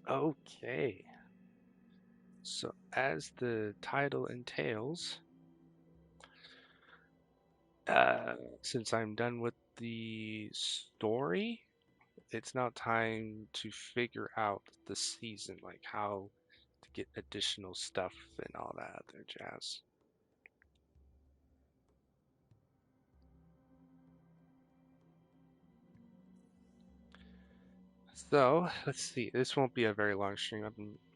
Okay, so as the title entails, uh, since I'm done with the story, it's now time to figure out the season, like how to get additional stuff and all that other jazz. So let's see. This won't be a very long stream.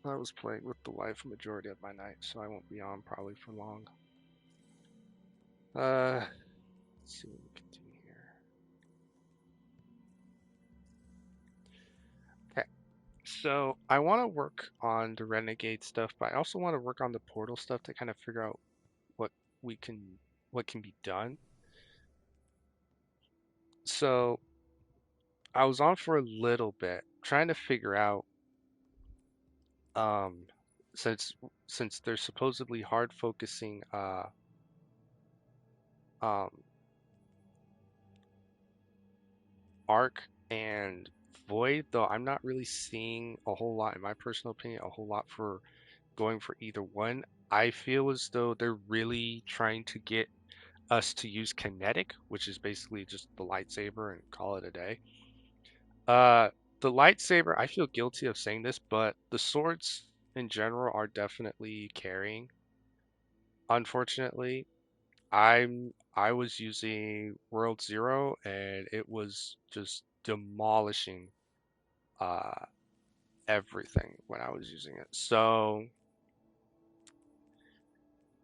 I was playing with the wife majority of my night, so I won't be on probably for long. Let's see what we can do here. Okay, so I want to work on the renegade stuff, but I also want to work on the portal stuff to kind of figure out what we can what can be done. So I was on for a little bit trying to figure out um since since they're supposedly hard focusing um Arc and Void, though I'm not really seeing a whole lot, in my personal opinion, a whole lot for going for either one. I feel as though they're really trying to get us to use kinetic, which is basically just the lightsaber and call it a day. Uh, the lightsaber, I feel guilty of saying this, but the swords in general are definitely carrying. Unfortunately, I was using World Zero and it was just demolishing uh everything when I was using it. So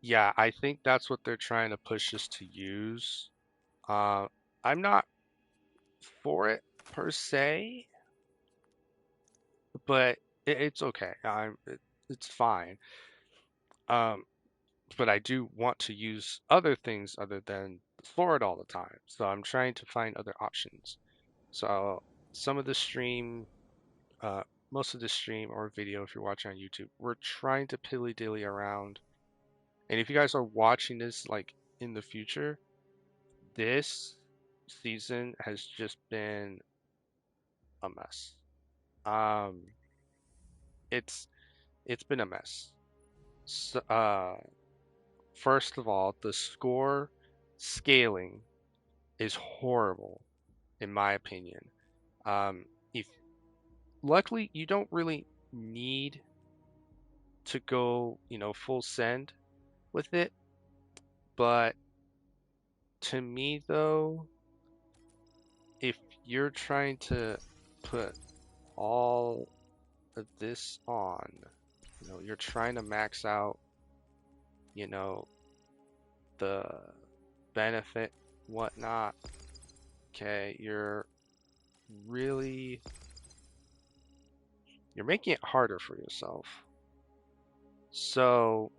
yeah, I think that's what they're trying to push us to use. Uh, I'm not for it per se, but it's okay. It's fine. Um, but I do want to use other things other than the sword all the time. So I'm trying to find other options. So some of the stream, uh, most of the stream or video, if you're watching on YouTube, we're trying to pilly dilly around. And if you guys are watching this like in the future, this season has just been a mess. Um, it's it's been a mess. So, first of all, the score scaling is horrible in my opinion. If luckily you don't really need to go, full send with it, but to me though, if you're trying to put all of this on, you're trying to max out, you know, the benefit, whatnot. Okay, really, you're making it harder for yourself. So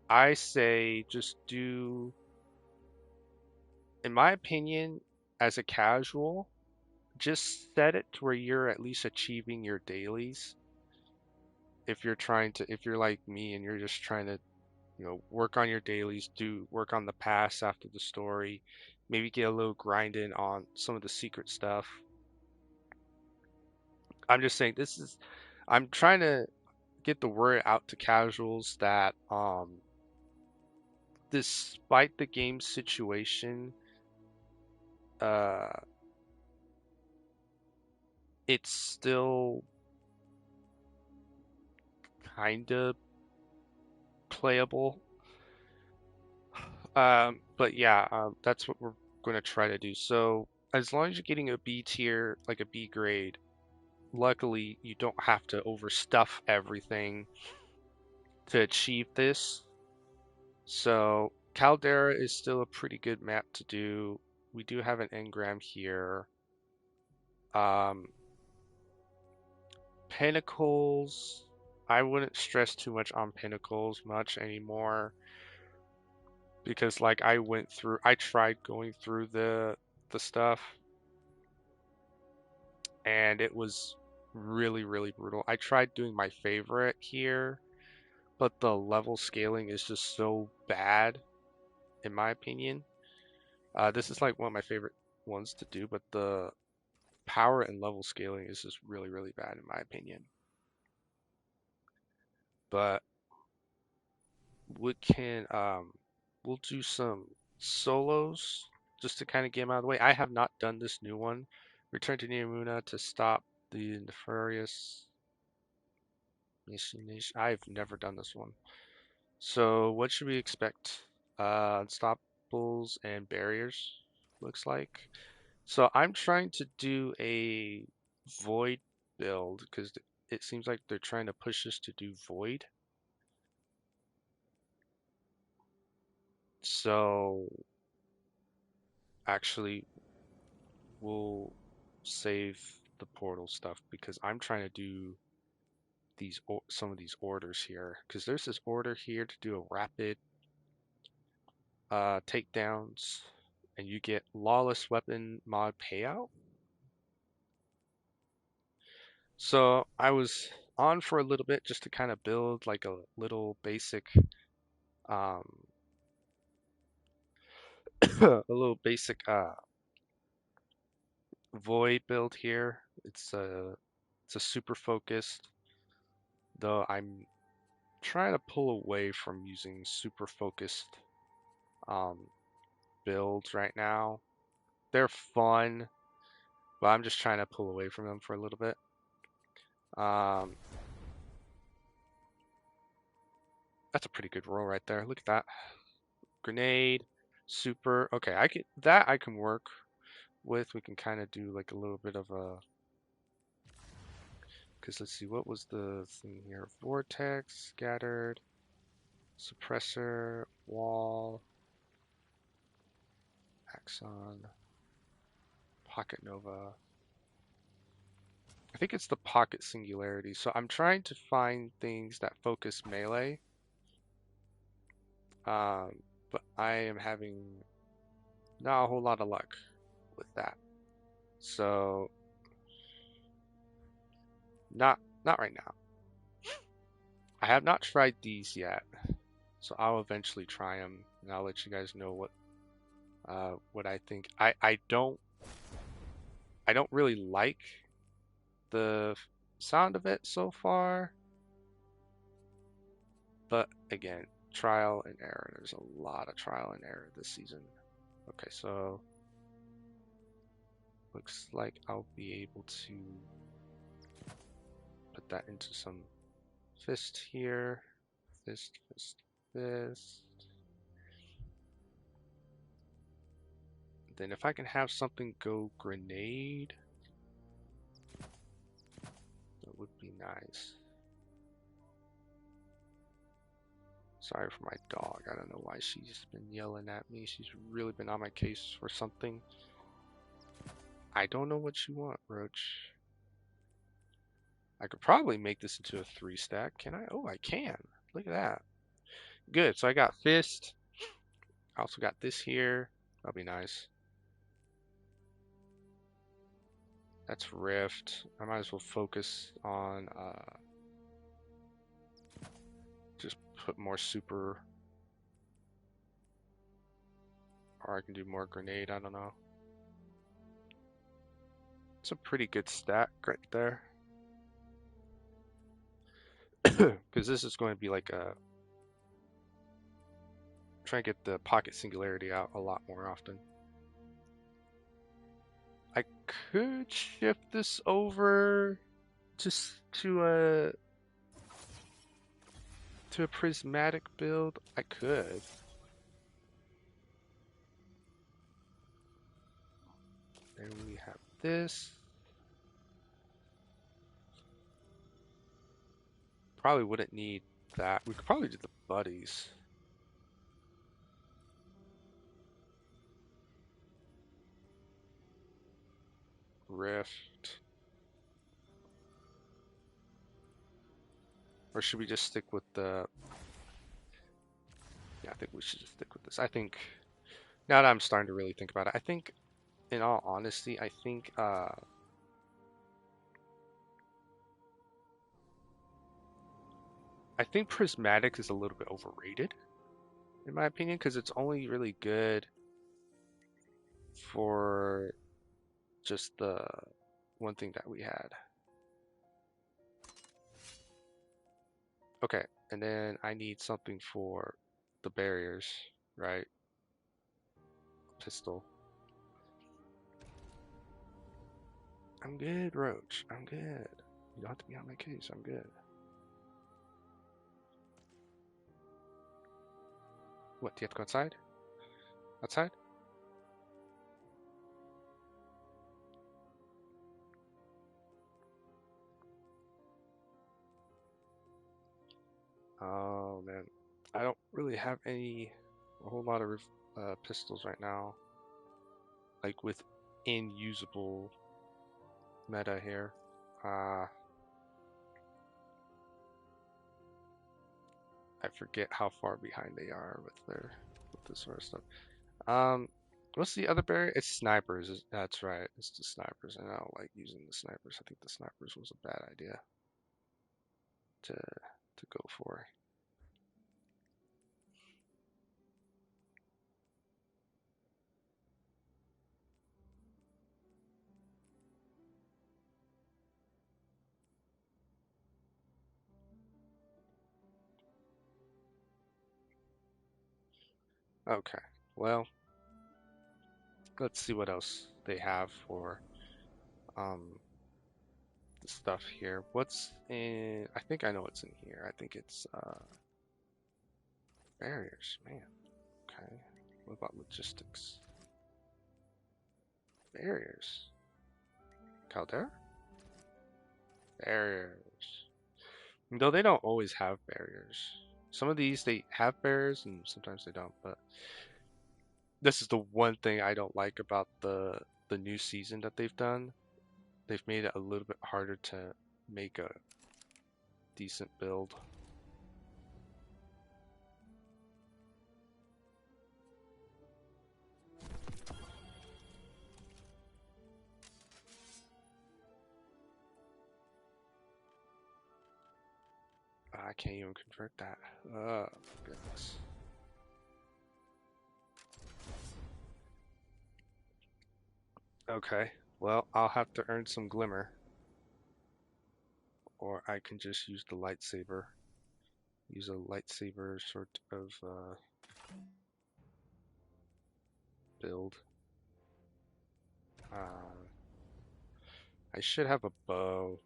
I say just do, in my opinion, as a casual, just set it to where you're at least achieving your dailies. If you're like me and you're just trying to, work on your dailies, do work on the past after the story, maybe get a little grinding on some of the secret stuff. I'm just saying I'm trying to get the word out to casuals that despite the game situation, uh it's still kind of playable. But yeah, that's what we're going to try to do. So as long as you're getting a B tier, like a B grade, luckily you don't have to overstuff everything to achieve this. So Caldera is still a pretty good map to do. We do have an engram here. Um, Pinnacles, I wouldn't stress too much on Pinnacles much anymore because like I tried going through the stuff and it was really really brutal. I tried doing my favorite here, but the level scaling is just so bad in my opinion. This is like one of my favorite ones to do, but the power and level scaling is just really really bad in my opinion. but we can we'll do some solos just to kind of get them out of the way. I have not done this new one. Return to Neomuna to stop the nefarious mission. I've never done this one. So what should we expect? Unstoppables and barriers, looks like. So I'm trying to do a void build because it seems like they're trying to push us to do void. So actually we'll save the portal stuff because I'm trying to do these some of these orders here because there's this order here to do a rapid takedowns and you get lawless weapon mod payout. So I was on for a little bit just to kind of build like a little basic um a little basic void build here. It's a super focused, though I'm trying to pull away from using super focused um builds right now. They're fun, but I'm just trying to pull away from them for a little bit. Um that's a pretty good roll right there. Look at that. Grenade, super. Okay, I can work with. We can kind of do like a little bit of a, because let's see, what was the thing here? Vortex, scattered, suppressor, wall, axon, pocket nova. I think it's the pocket singularity. So I'm trying to find things that focus melee. But I am having not a whole lot of luck with that. So not right now. I have not tried these yet. So I'll eventually try them, and I'll let you guys know what I think. I don't really like the sound of it so far, but again, trial and error. There's a lot of trial and error this season. Okay, so looks like I'll be able to put that into some fist here. Fist, fist, fist. Then if I can have something go grenade, that would be nice. Sorry for my dog. I don't know why she's been yelling at me. She's really been on my case for something. I don't know what you want, Roach. I could probably make this into a 3-stack. Can I? Oh, I can. Look at that. Good. So I got fist. I also got this here. That'll be nice. That's rift. I might as well focus on just put more super, or I can do more grenade. I don't know. It's a pretty good stack right there. Because this is going to be like a try and get the pocket singularity out a lot more often. I could shift this over to a prismatic build. I could. Then we have this. Probably wouldn't need that. We could probably do the buddies. Rift. Or should we just stick with the... Yeah, I think we should just stick with this. I think, now that I'm starting to really think about it, I think, in all honesty, I think Prismatic is a little bit overrated, in my opinion, because it's only really good for just the one thing that we had. Okay, And then I need something for the barriers, right? Pistol. I'm good, Roach. I'm good. You don't have to be on my case. I'm good. What, do you have to go outside? Outside? Oh, man. I don't really have a whole lot of pistols right now. Like within usable meta here. I forget how far behind they are with this sort of stuff. Um, what's the other barrier? It's snipers. That's right. It's the snipers, and I don't like using the snipers. I think the snipers was a bad idea to go for. Okay. Well, let's see what else they have for um the stuff here. What's in? I think I know what's in here. I think it's barriers. Man. Okay. What about logistics? Barriers. Caldera? Barriers. Though they don't always have barriers. Some of these they have barriers and sometimes they don't, but this is the one thing I don't like about the new season that they've done. They've made it a little bit harder to make a decent build. I can't even convert that. Oh, goodness. Okay, well, I'll have to earn some glimmer, or I can just use the lightsaber. Use a lightsaber sort of build. Uh, I should have a bow.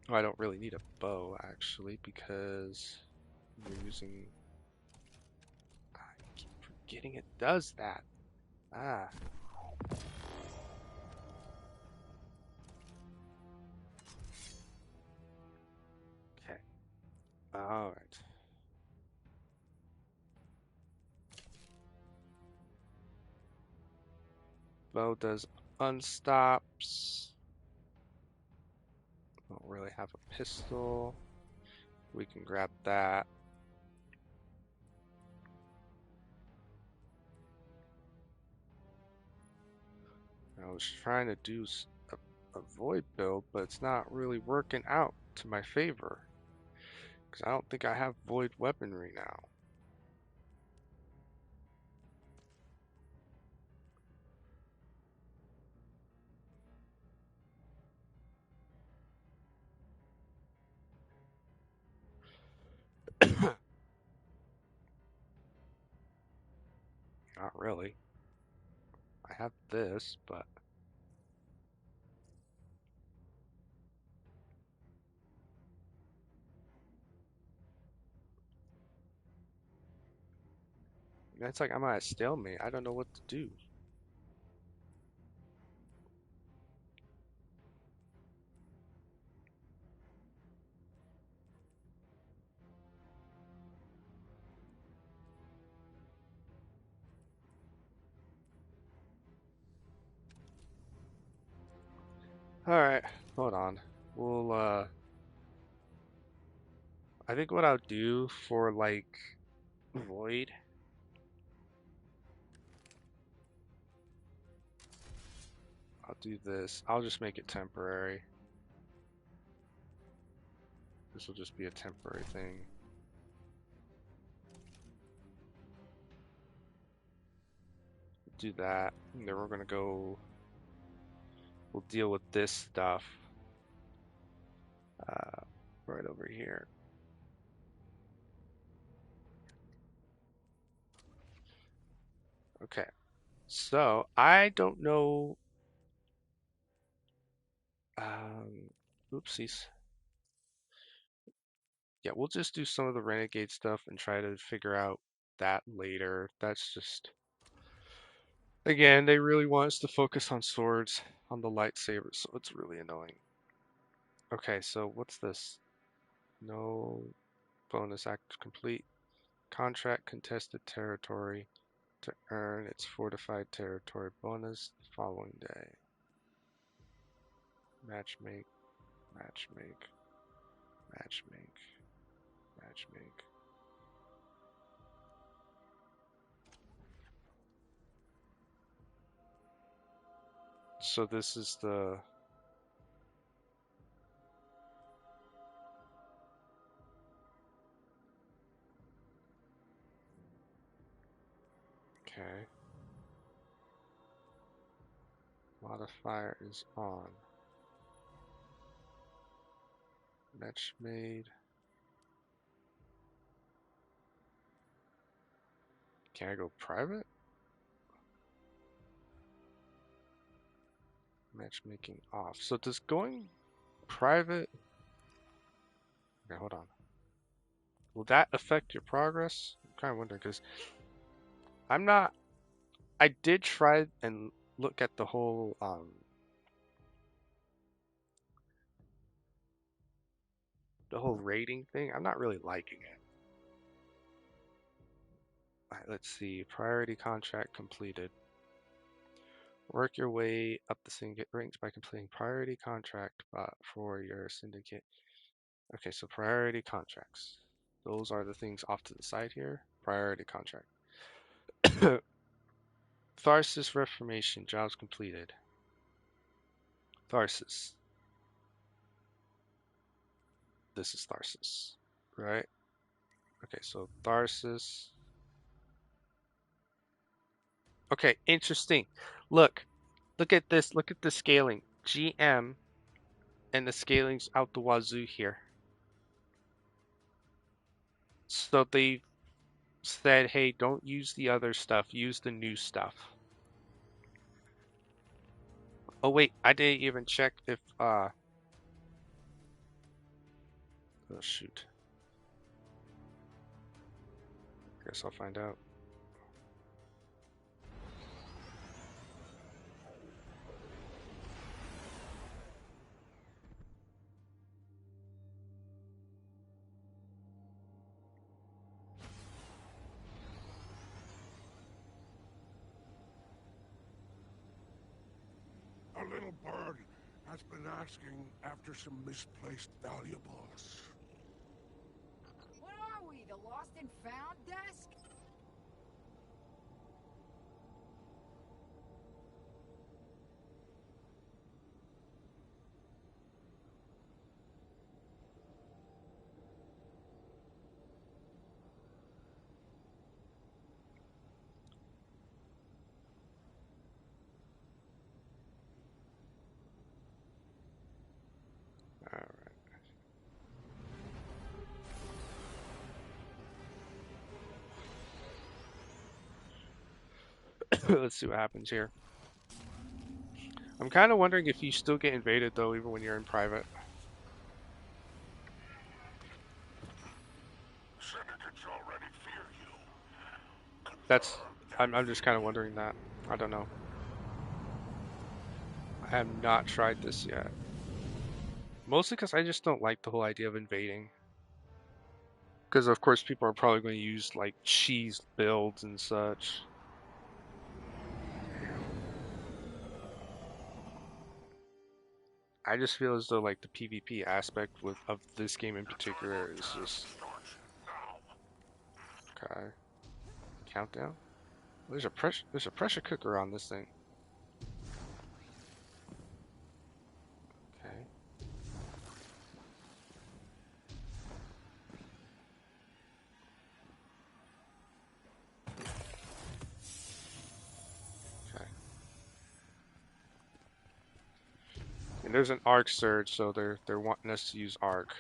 Oh, I don't really need a bow actually because you're using. I keep forgetting it does that. Ah, okay. All right. Bow does unstops. Don't really have a pistol. We can grab that. I was trying to do a void build, but it's not really working out to my favor. Because I don't think I have void weaponry now. Not really. I have this, but it's like I'm at a stalemate. I don't know what to do. Alright, hold on. We'll, I think what I'll do for, like, Void, I'll do this. I'll just make it temporary. This will just be a temporary thing. Do that, and then we're gonna go. We'll deal with this stuff right over here. Okay, so I don't know. Oopsies. Yeah, we'll just do some of the renegade stuff and try to figure out that later. That's just, again, they really want us to focus on swords, on the lightsabers, so it's really annoying. Okay, so what's this? No bonus act complete. Contract contested territory to earn its fortified territory bonus the following day. Matchmake, matchmake, matchmake, matchmake. So this is the... Okay. Modifier is on. Match made. Can I go private? Matchmaking off. So does going private... Okay, hold on. Will that affect your progress? I'm kind of wondering because I'm not... I did try and look at the whole rating thing. I'm not really liking it. All right, let's see. Priority contract completed. Work your way up the syndicate ranks by completing priority contract for your syndicate. Okay, so priority contracts. Those are the things off to the side here. Priority contract. Tharsis Reformation, jobs completed. Tharsis. This is Tharsis, right? Okay, so Tharsis. Okay, interesting. Look at this. Look at the scaling. GM and the scaling's out the wazoo here. So they said, hey, don't use the other stuff. Use the new stuff. Oh wait, I didn't even check if oh shoot. Guess I'll find out. A little bird has been asking after some misplaced valuables. What are we, the lost and found desk? Let's see what happens here. I'm kind of wondering if you still get invaded though, even when you're in private. Syndicates already fear you. That's... I'm just kind of wondering that. I don't know. I have not tried this yet. Mostly because I just don't like the whole idea of invading. Because of course people are probably going to use like cheese builds and such. I just feel as though like the PvP aspect of this game in particular is just... Okay. Countdown? There's a pressure cooker on this thing. Okay. And there's an arc surge, so they're wanting us to use arc.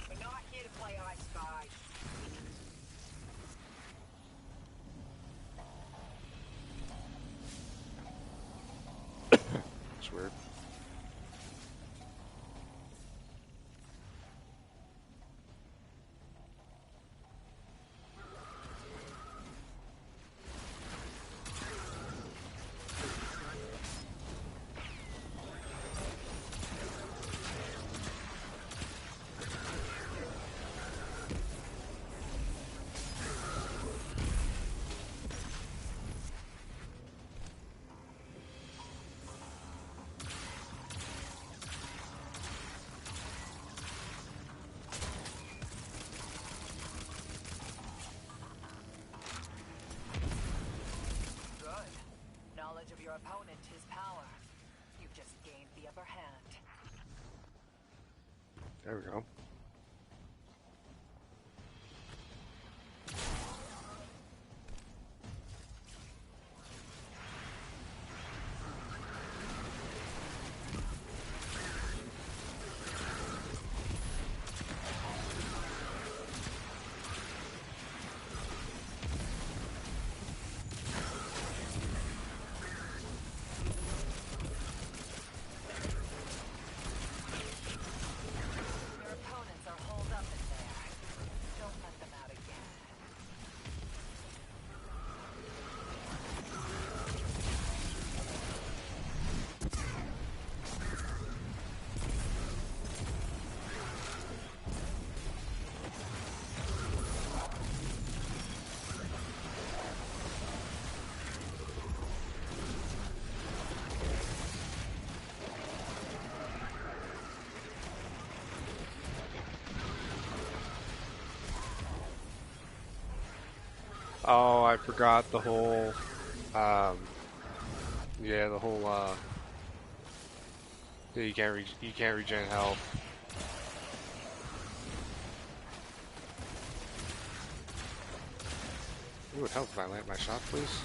We're not here to play I Spy. It's weird. Good. Knowledge of your opponent is power. You've just gained the upper hand. There we go. Your opponents are holed up in there. Don't let them out again. Oh, I forgot the whole, yeah, the whole, that you can't regen health. It would help if I land my shot, please.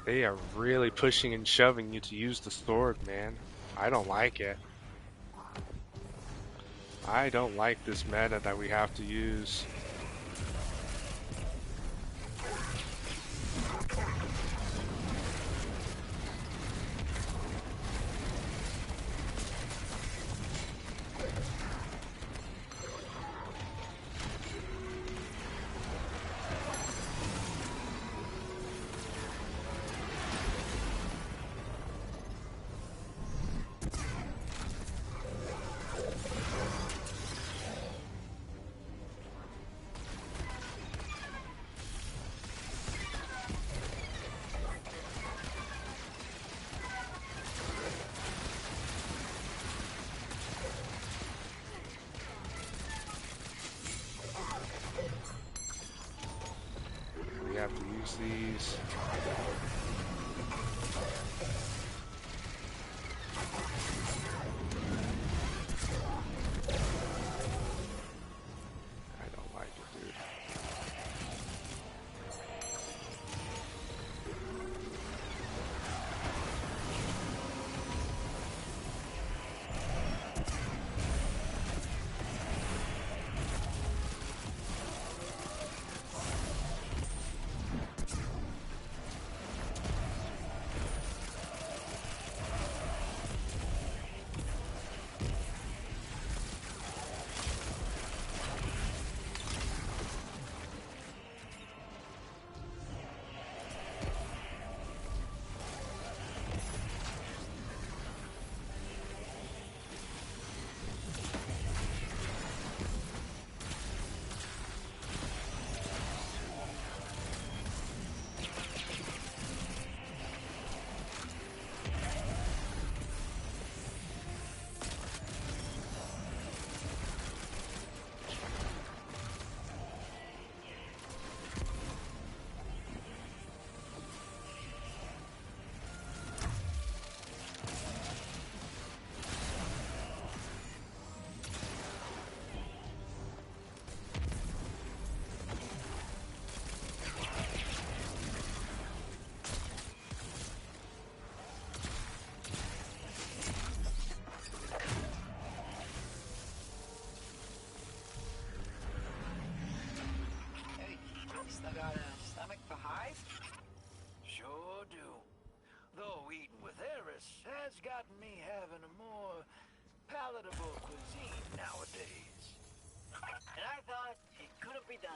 They are really pushing and shoving you to use the sword, man. I don't like it. I don't like this meta that we have to use. We have to use these. I don't like it, dude. Hey, still got a stomach for Hive? Sure do. Though eating with Eris has gotten me having a more palatable cuisine nowadays. And I thought it couldn't be done.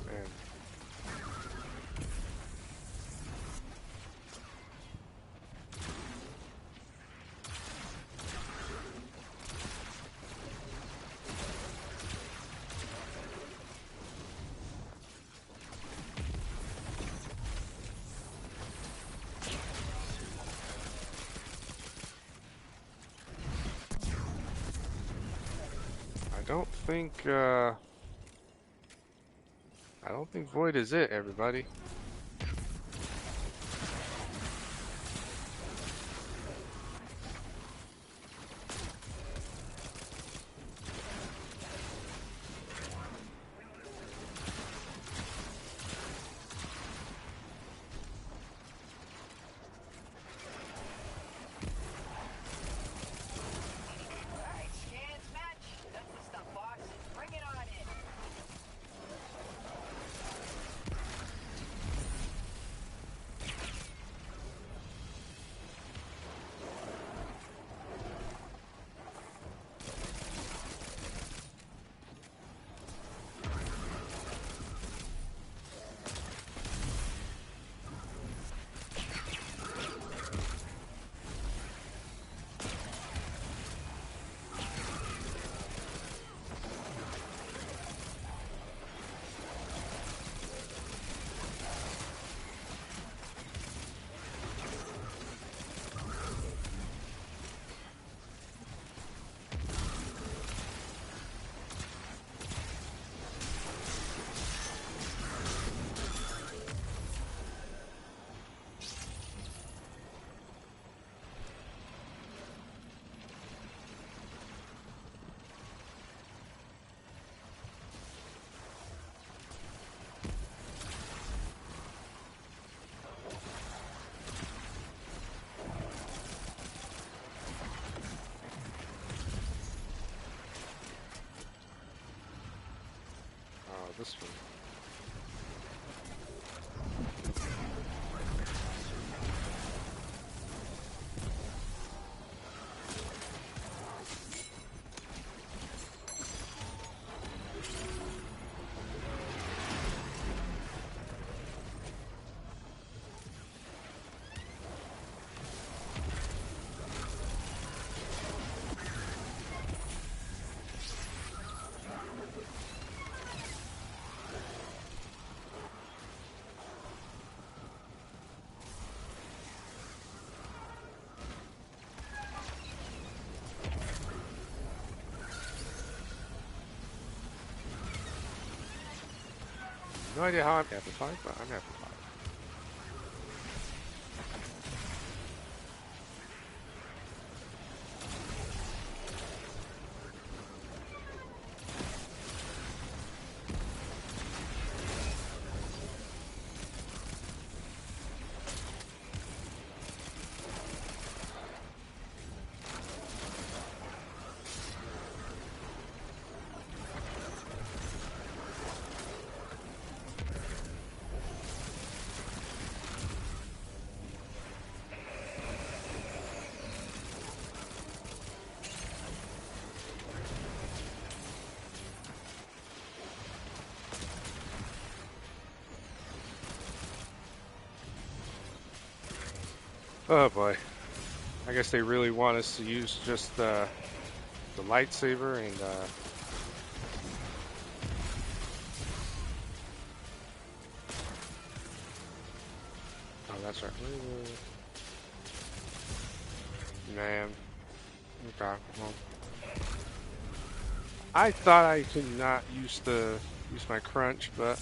Man. I don't think Void is it, everybody. Alright, scans match. That's the stuff, boss. Bring it on in. this one. No idea how I'm amplified, but I'm amplified. Oh boy. I guess they really want us to use just the lightsaber and oh, that's right. Man. Okay. Well, I thought I could not use my crunch, but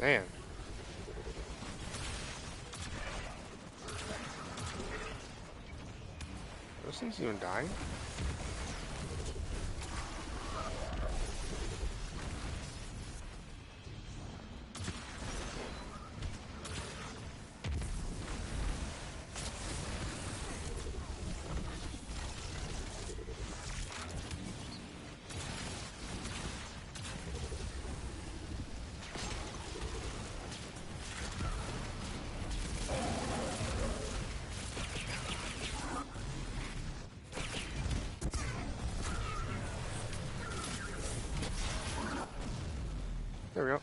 man. This thing's even dying? There we go.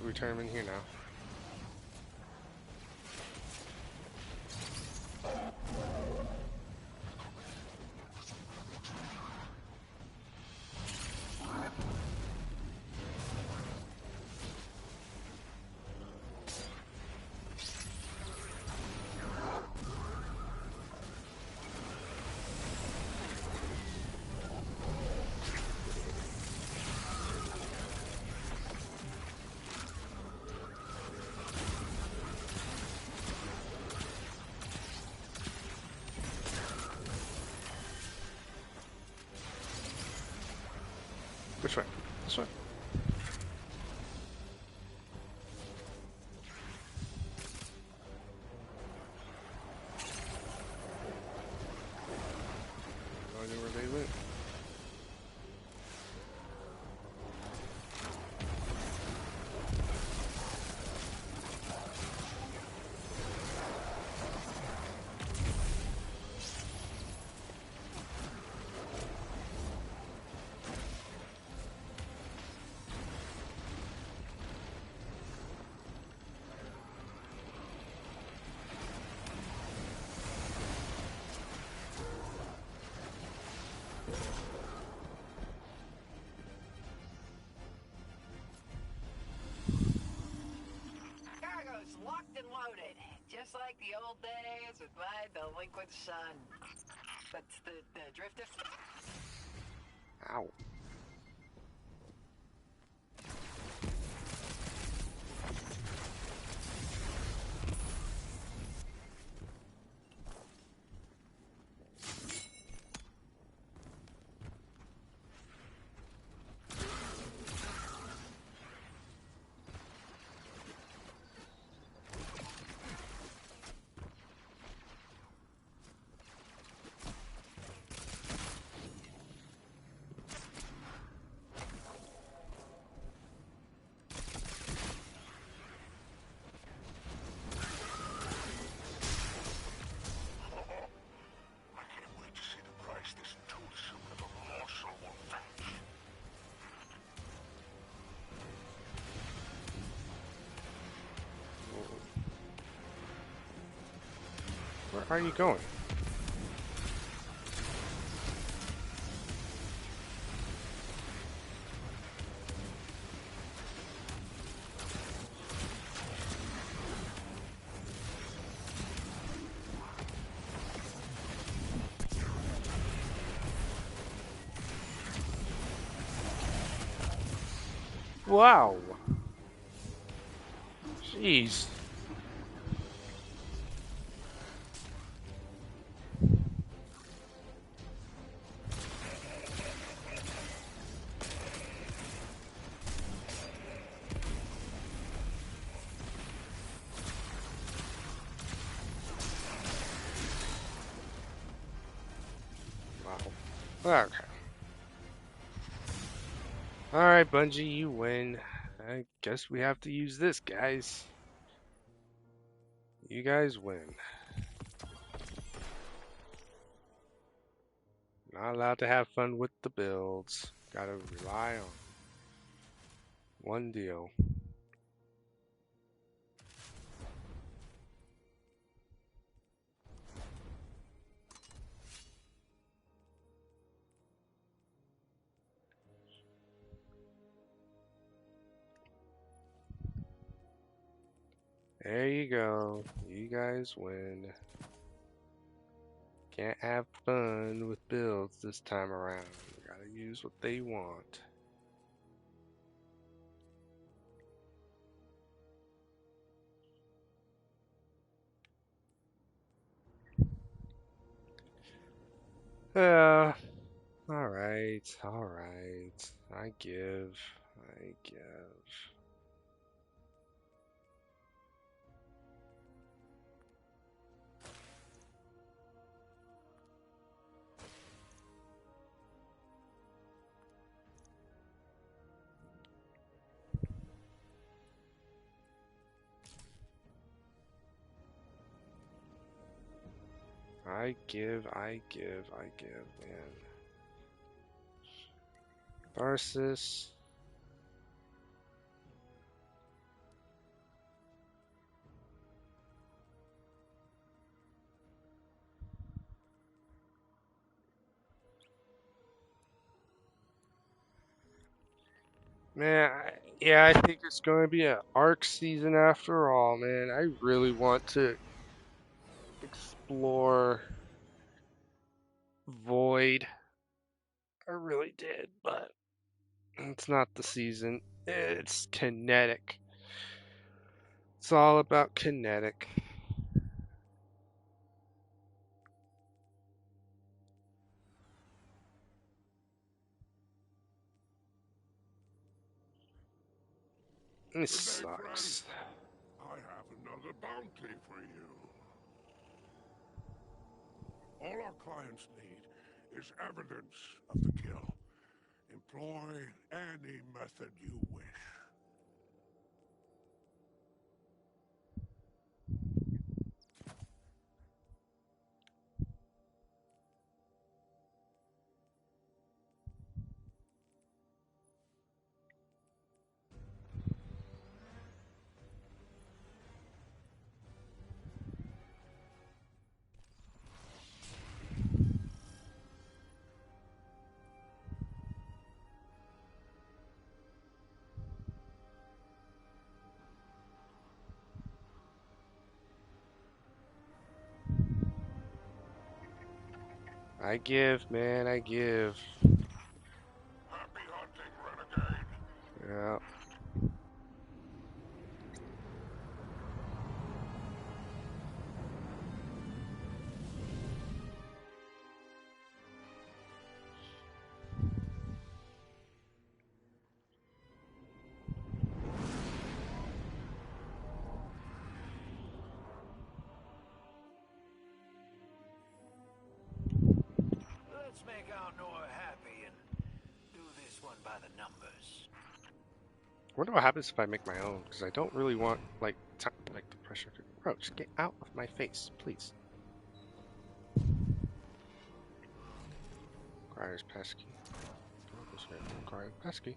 We turn him in here now. Which way? This way? No idea where they went. Cargo's locked and loaded, just like the old days with my delinquent son. But the drifter... Ow. I can't wait to see the price this toothsome little morsel will fetch. Where are you going? Wow. Jeez. Wow. Okay. Alright, Bungie, you win. I guess we have to use this, guys. You guys win. Not allowed to have fun with the builds. Gotta rely on one deal. There you go. You guys win. Can't have fun with builds this time around. Gotta use what they want. Yeah. Alright, alright. I give. I give. I give, man. Tharsis. Man, yeah, I think it's going to be an arc season after all, man. I really want to explore Void. I really did, but it's not the season. It's kinetic. It's all about kinetic. This Good day, friend. sucks. I have another bounty for you. All our clients need is evidence of the kill. Employ any method you wish. I give, man, I give. Happy hunting, renegade. Yeah. Let's make our Nora happy and do this one by the numbers. I wonder what happens if I make my own, because I don't really want, like the pressure to. Bro, just get out of my face, please. Requires pesky. Requires pesky.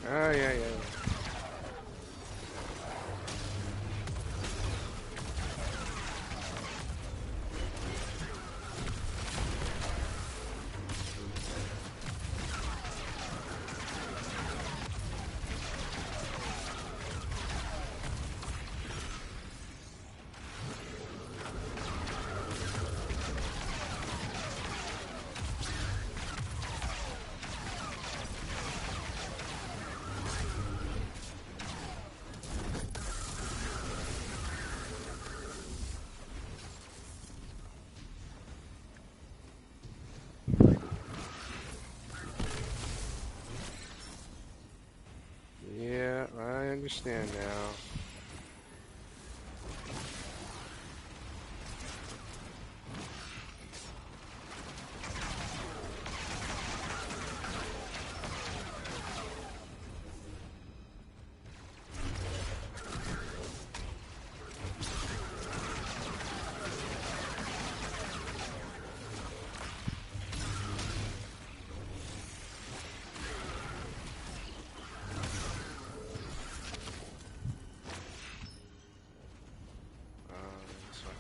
Oh, yeah, yeah. Yeah, I understand now. This one.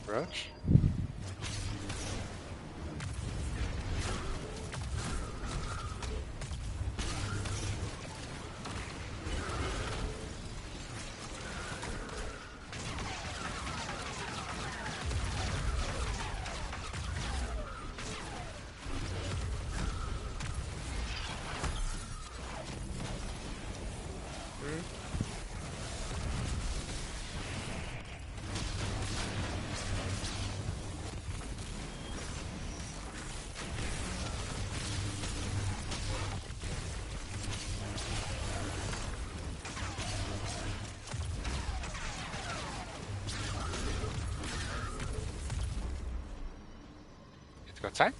Rush? Hmm? Let's go outside.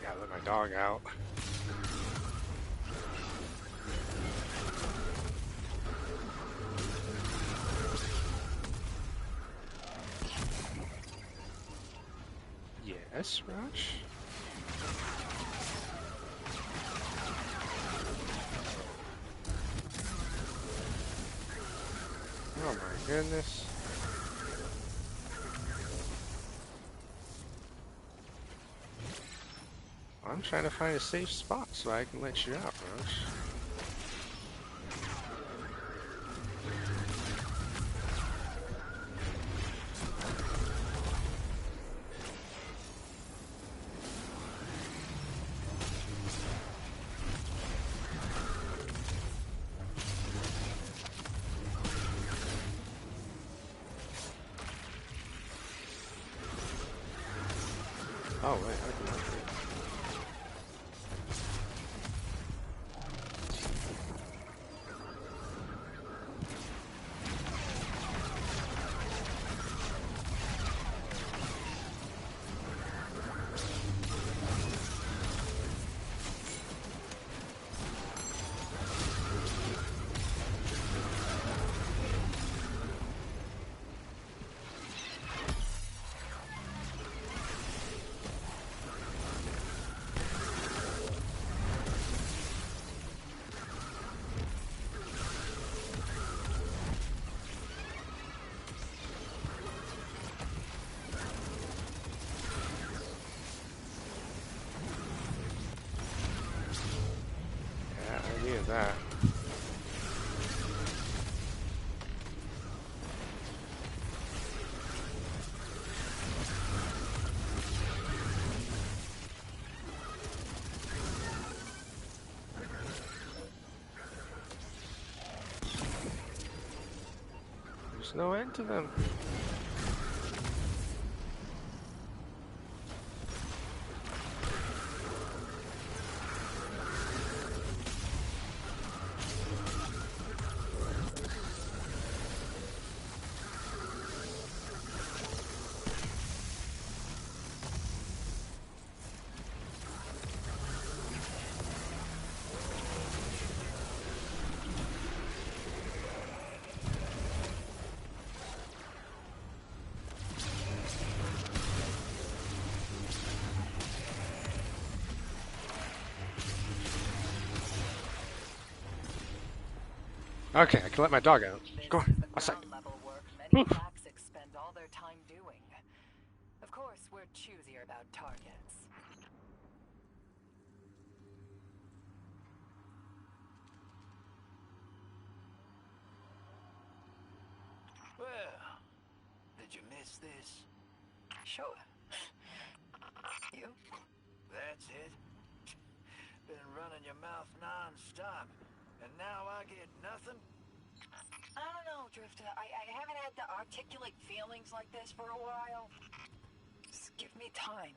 Gotta let my dog out. Yes, Rush? Oh my goodness. I'm trying to find a safe spot so I can let you out, Rush. Oh, wait, I can upgrade. needed that. There's no end to them. Okay, I can let my dog out. Go on, outside. Level work many Woof. blacks expend all their time doing. Of course, we're choosier about targets. Well, did you miss this? Sure. You? That's it. Been running your mouth non-stop, and now I get nothing? I don't know, Drifter. I haven't had to articulate feelings like this for a while. Just give me time.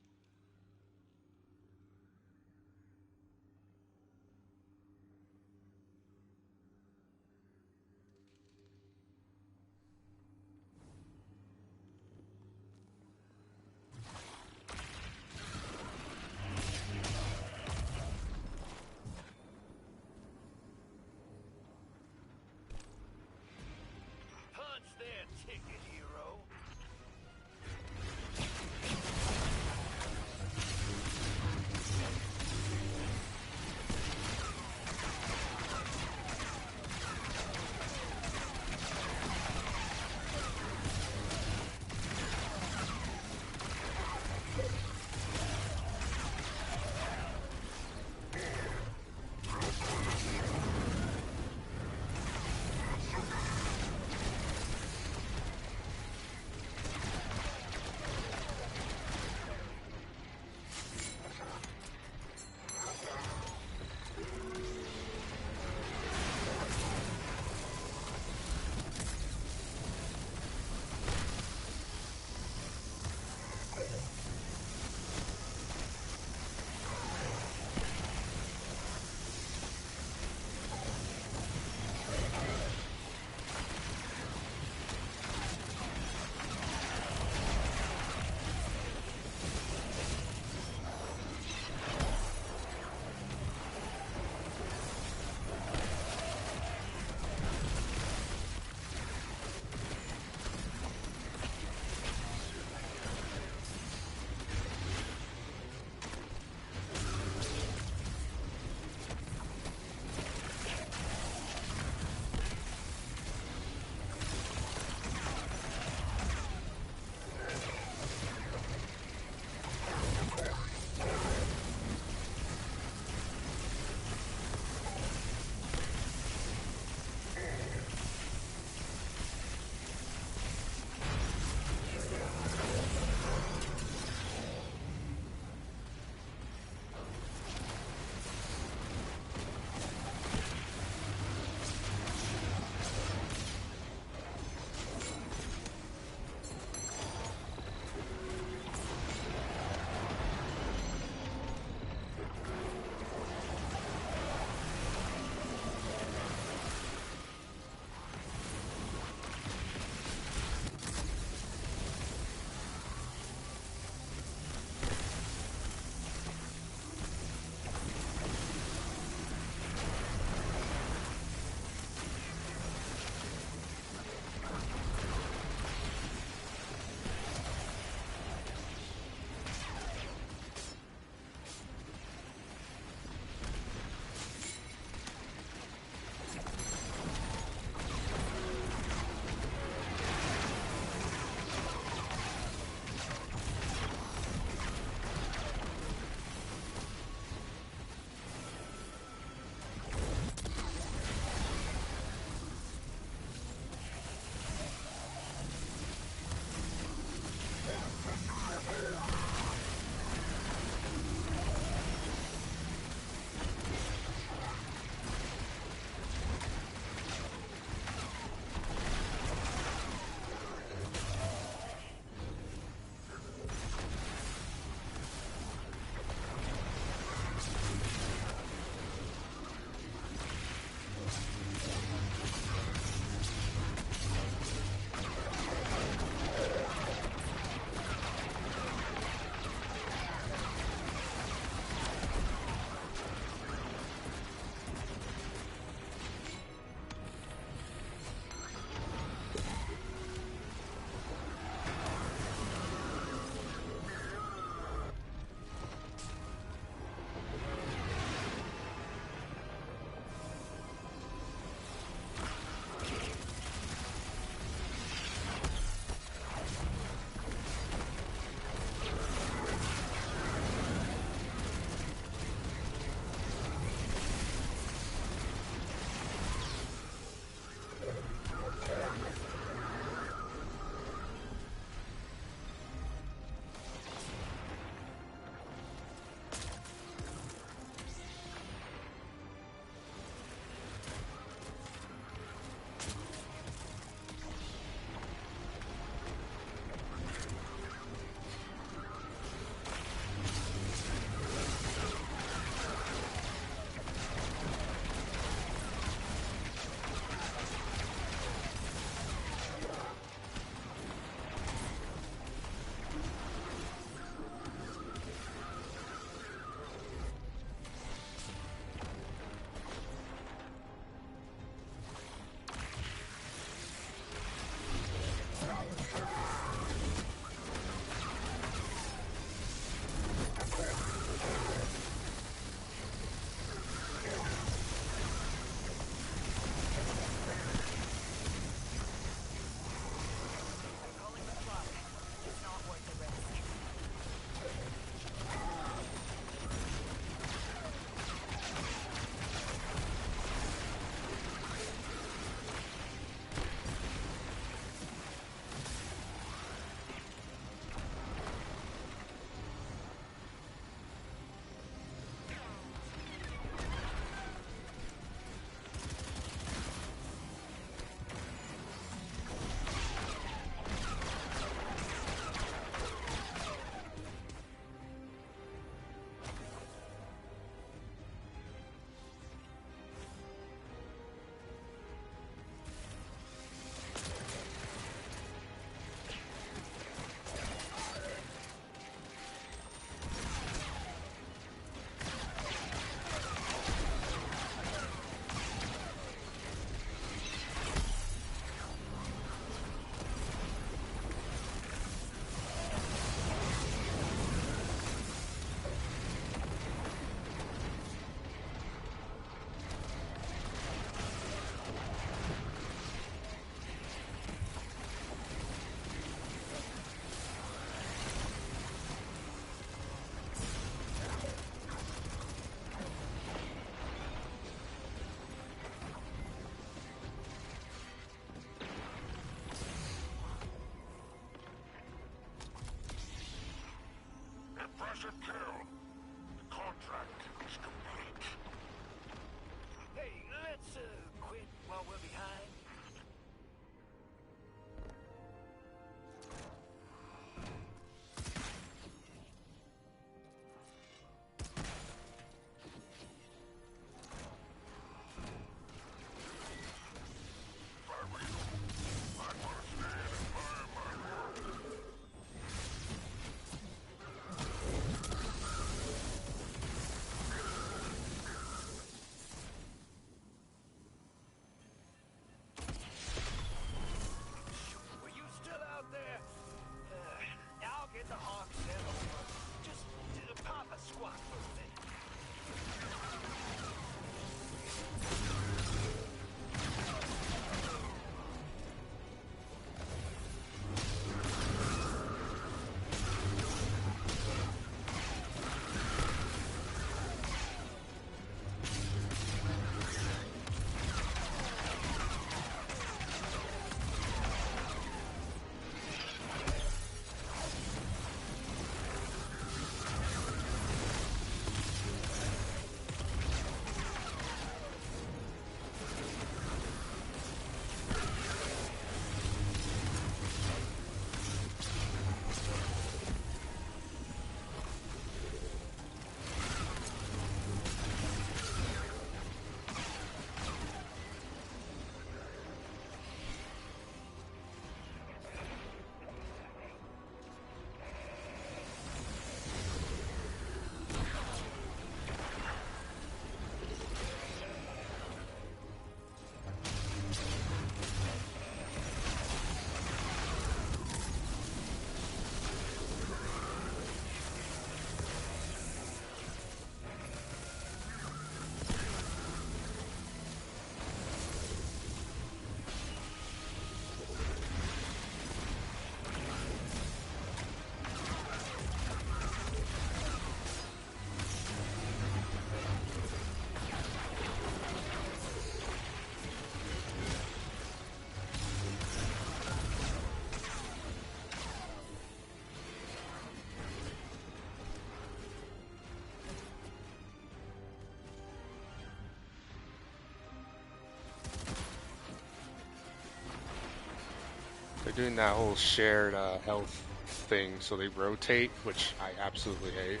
doing that whole shared health thing, so they rotate, which I absolutely hate.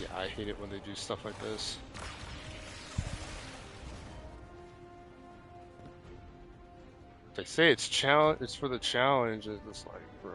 Yeah, I hate it when they do stuff like this. They say it's for the challenge. It's just like, bro.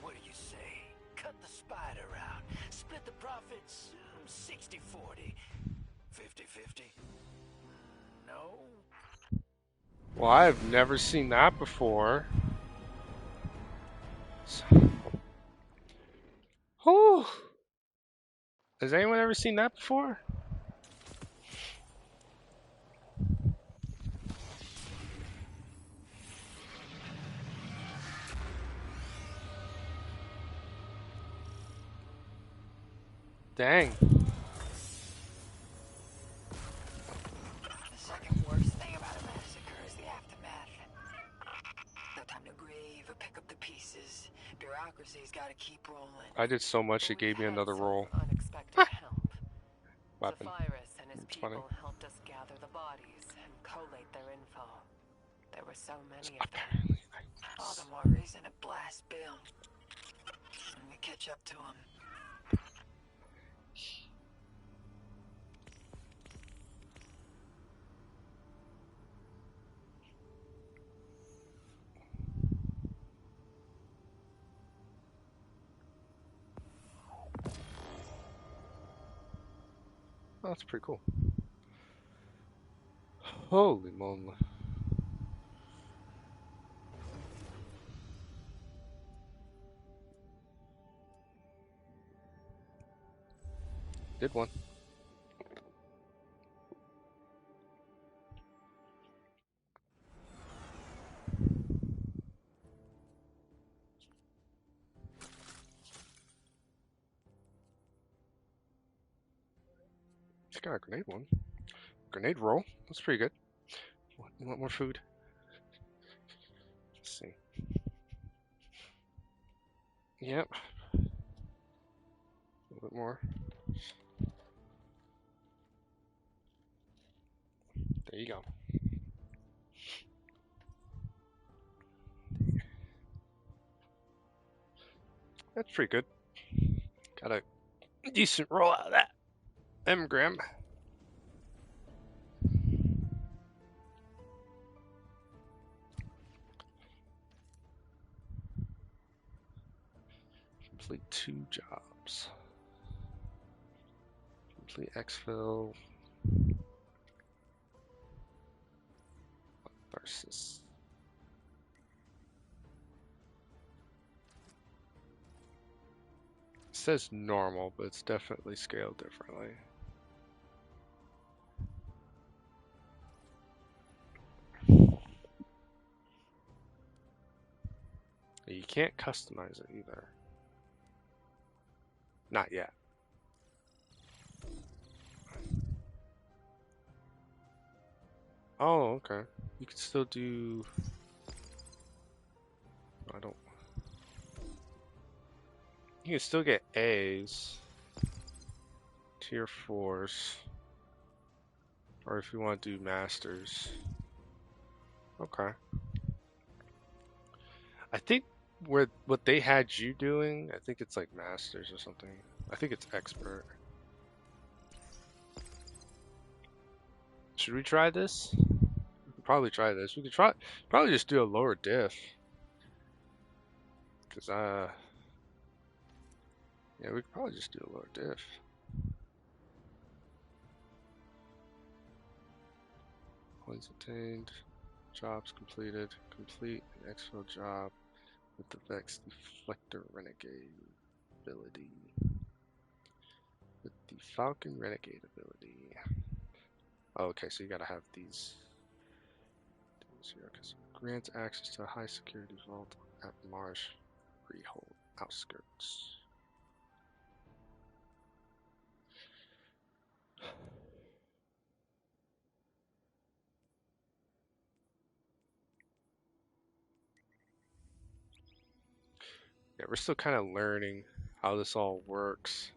What do you say? Cut the spider out. Split the profits 60-40. 50-50. No? Well, I've never seen that before. Whew. Has anyone ever seen that before? Dang. The second worst thing about a massacre is the aftermath. No time to grieve or pick up the pieces. Bureaucracy's gotta keep rolling. I did so much, But it we've gave me had another some roll. unexpected help. Weapon. Zephyrus and his It's funny. people helped us gather the bodies and collate their info. There were so many of them. Apparently, All the more reason to blast Bill. When we catch up to him. that's pretty cool. Holy moly. Did one. Just got a grenade one. Grenade roll. That's pretty good. You want more food? Let's see. Yep. A little bit more. There you go. That's pretty good. Got a decent roll out of that. Engram. Complete 2 jobs. Complete exfil. Versus. It says normal, but it's definitely scaled differently. You can't customize it either. Not yet. Oh, okay. You can still do... I don't... You can still get A's. Tier 4s. Or if you want to do Masters. Okay. I think what they had you doing, I think it's like Masters or something. I think it's Expert. Should we try this? We could probably try this. We could probably just do a lower diff. Cause yeah, we could probably just do a lower diff. Points obtained, jobs completed, complete an exfil job with the Vex Deflector Renegade ability. With the Falcon Renegade ability. Oh, okay, so you gotta have these things here, because grants access to a high security vault at Marsh Freehold outskirts. Yeah, we're still kind of learning how this all works.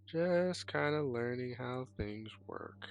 Just kind of learning how things work.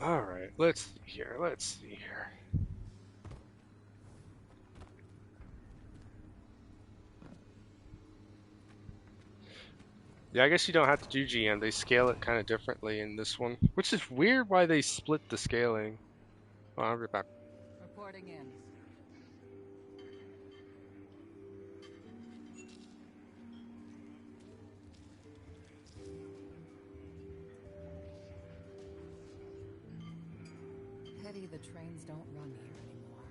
Alright, let's see here, let's see here. Yeah, I guess you don't have to do GM, they scale it kind of differently in this one. Which is weird why they split the scaling. Oh, I'll be back. Reporting in. Pity the trains don't run here anymore.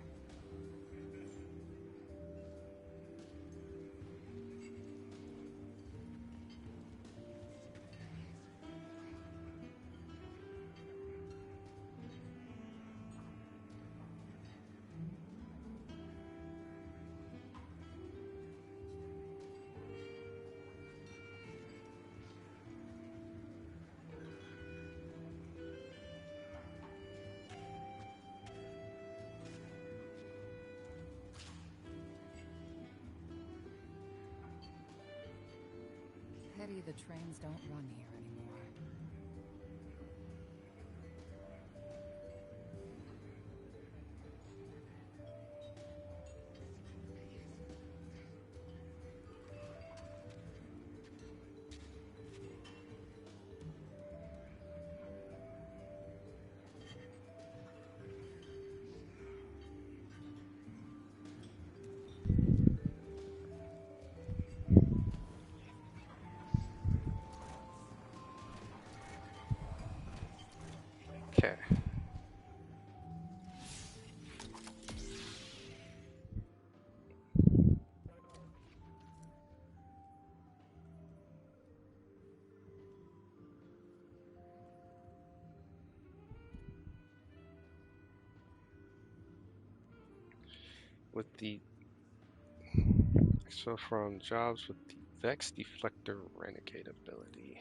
Pity the trains don't run here anymore. Okay. With the so from jobs with the Vex Deflector Renegade ability.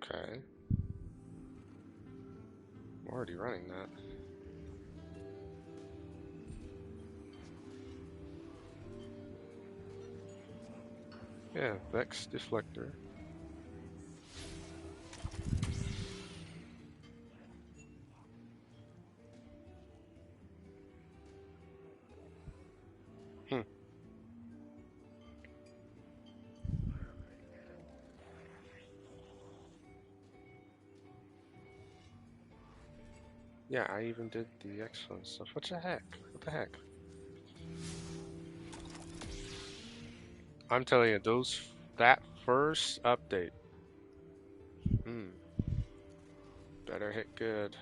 Okay. I'm already running that. Yeah, Vex Deflector. Yeah, I even did the excellent stuff. What the heck? What the heck? I'm telling you, that first update, better hit good.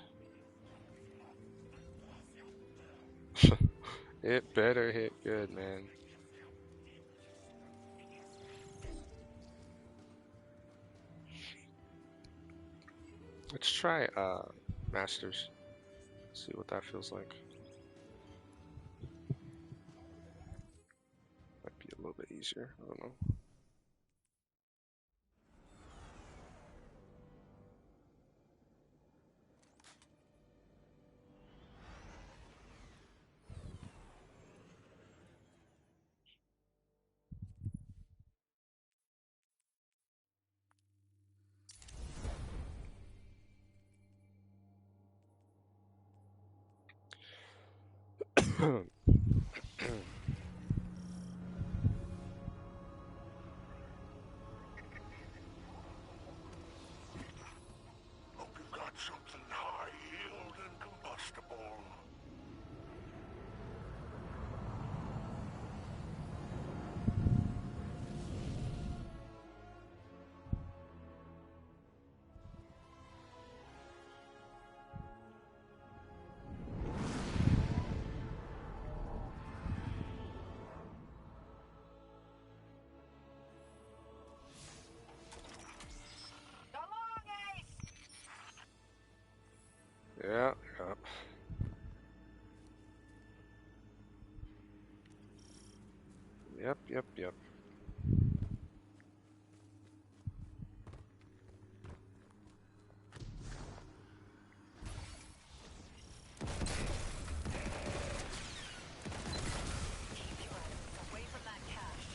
It better hit good, man. Let's try Masters. See what that feels like. Might be a little bit easier. I don't know. Hope you've got something high yield and combustible. Yeah, yeah. Yep. Away from that cache.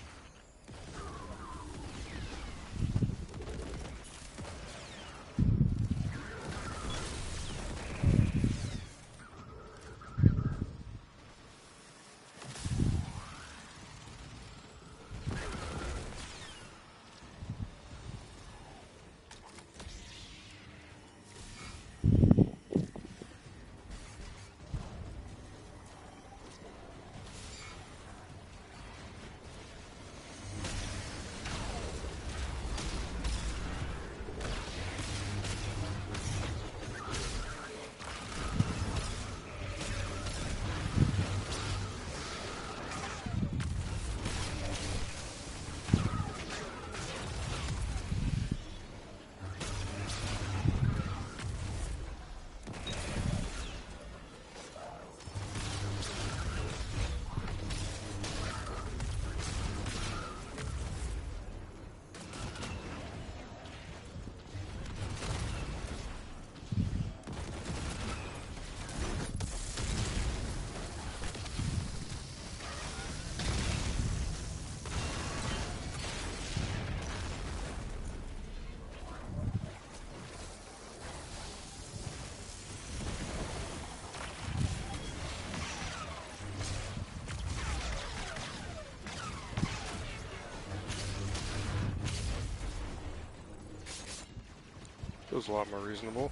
Feels a lot more reasonable.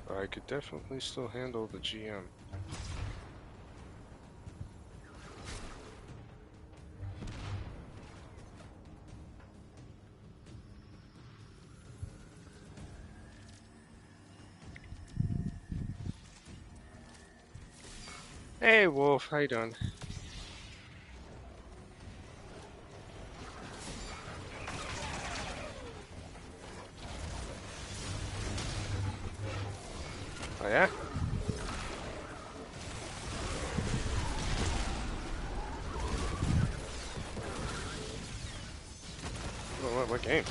But I could definitely still handle the GM. Hey Wolf, how you doing? Oh yeah? What game?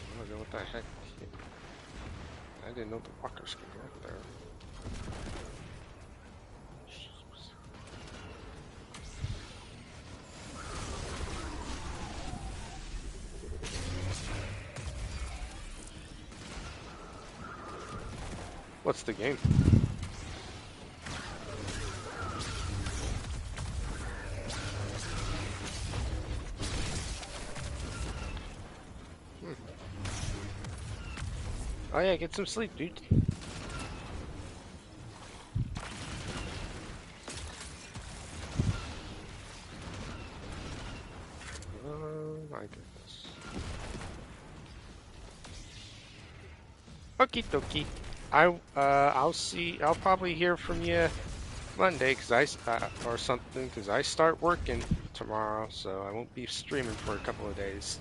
I don't know what the heck. I didn't know the walkers could work there. What's the game? Oh yeah, get some sleep, dude. Oh my goodness. Okie dokie. I'll probably hear from you Monday, or something, cause I start working tomorrow, so I won't be streaming for a couple of days.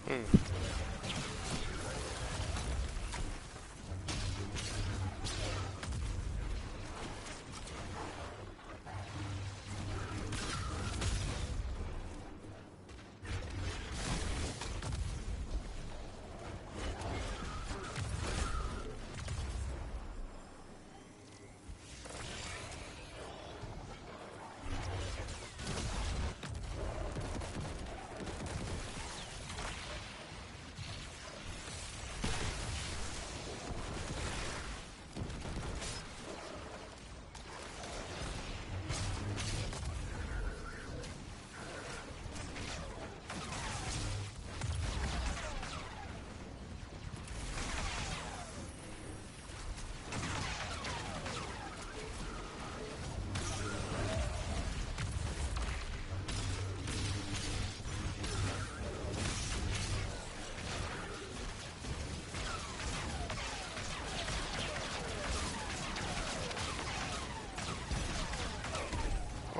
Hmm.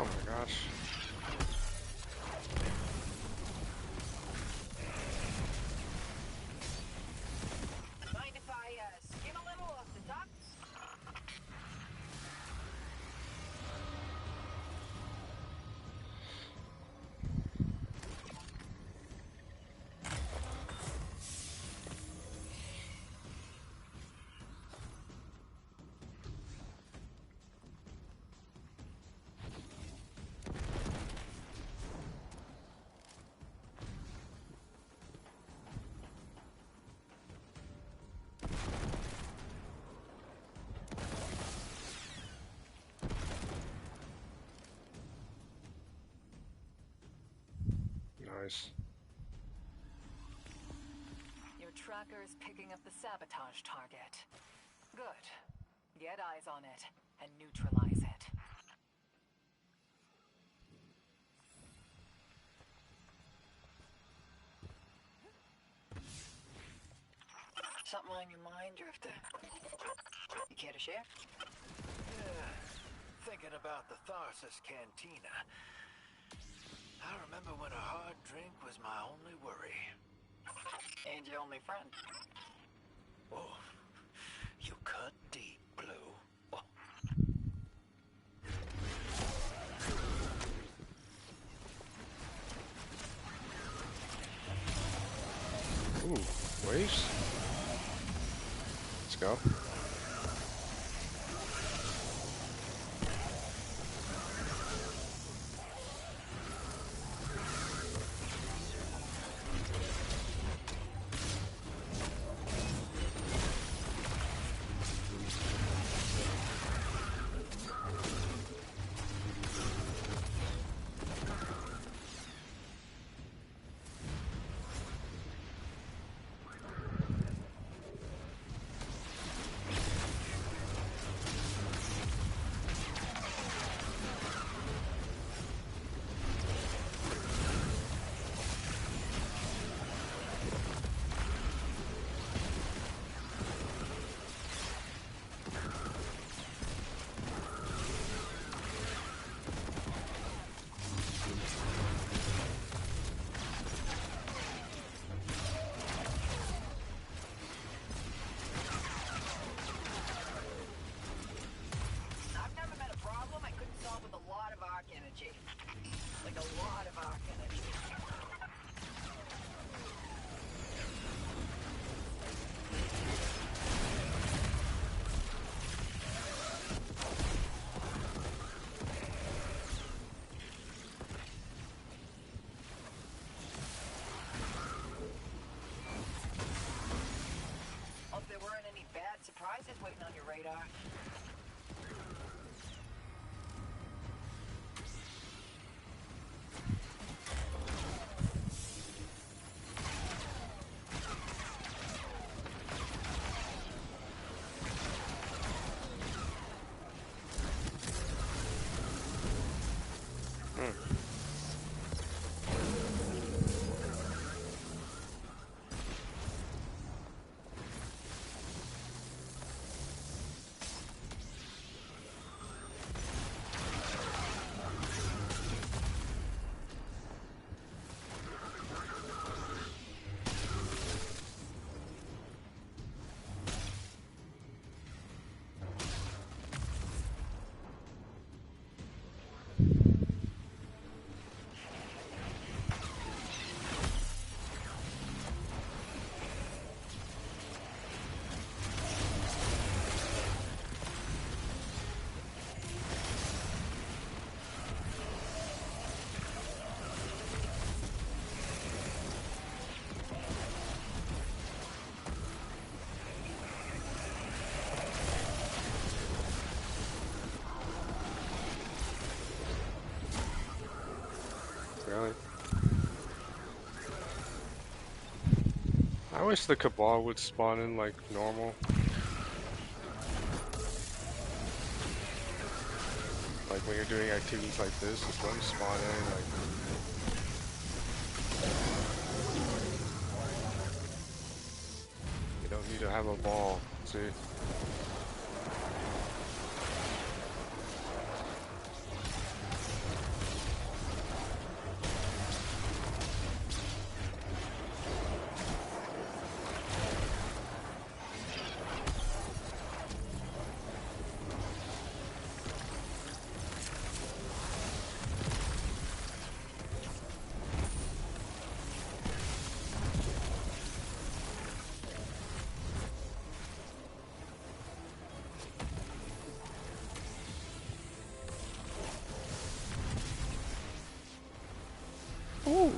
Oh my gosh. Mind if I skim a little off the top? Nice. Your tracker is picking up the sabotage target. Good. Get eyes on it and neutralize it. Something on your mind, Drifter? You care to share? Yeah, thinking about the Tharsis Cantina. I remember when a hard drink was my only worry. And your only friend. Oh, you cut deep, Blue. Oh. Ooh, waves? Let's go. I've never met a problem I couldn't solve with a lot of arc energy. Like a lot of arc energy. Hope there weren't any bad surprises waiting on your radar. Really? I wish the Cabal would spawn in like normal. Like when you're doing activities like this, just let them spawn in. Like, you don't need to have a ball. See? Ooh.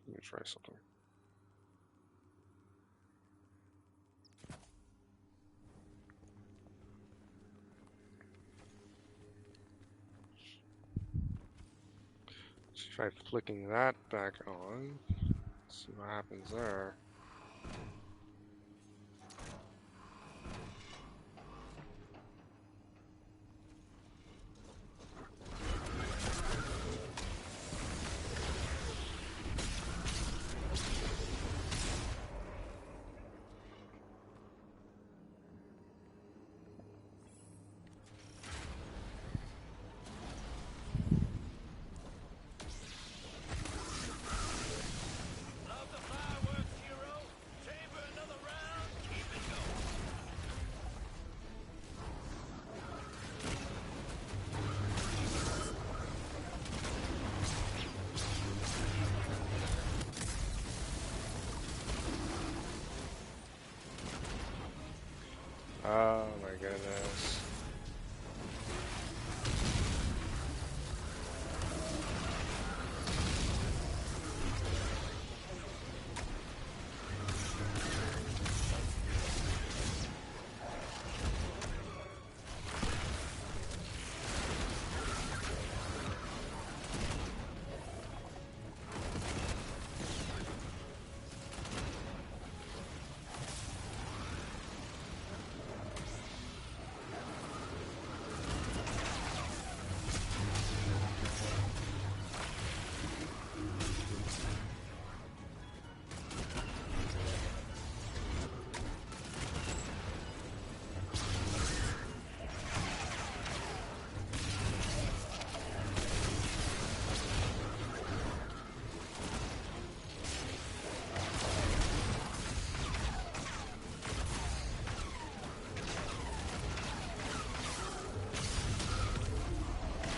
Let me try something. Let's try flicking that back on. See what happens there. Love the fireworks, hero. Chamber another round. Keep it going. Oh my goodness.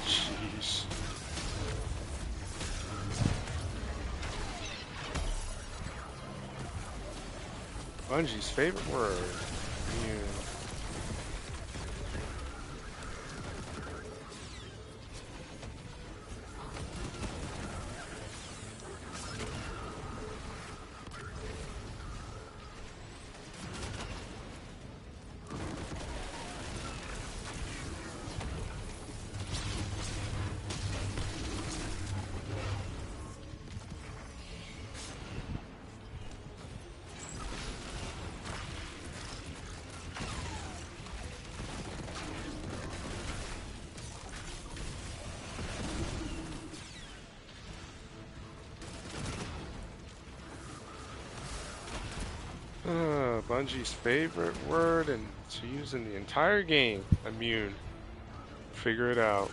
Jeez. Bungie's favorite word. Immune. Bungie's favorite word and to use in the entire game. Immune. Figure it out.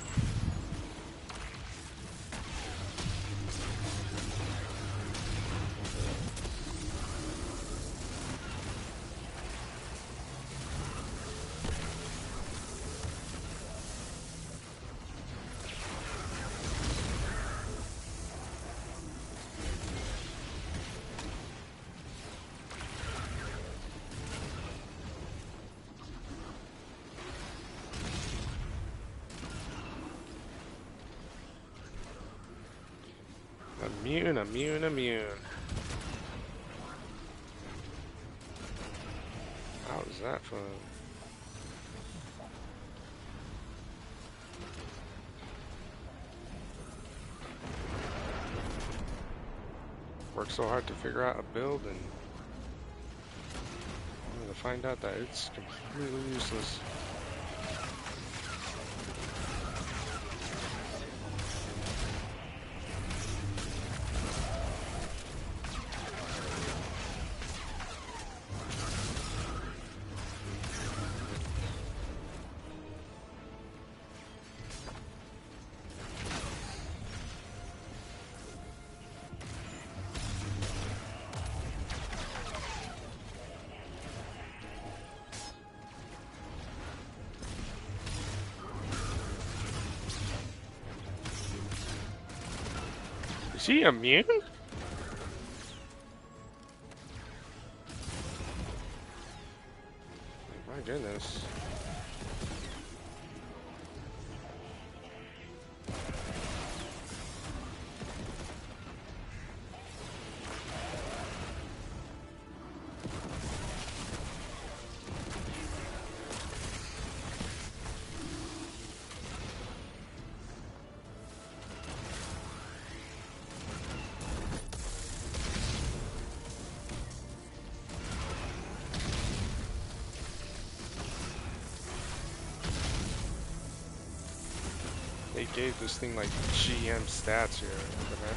Immune, immune, immune. How is that fun? Worked so hard to figure out a build and I'm gonna find out that it's completely useless. Is he immune? My goodness. They gave this thing like GM stats here. What the heck?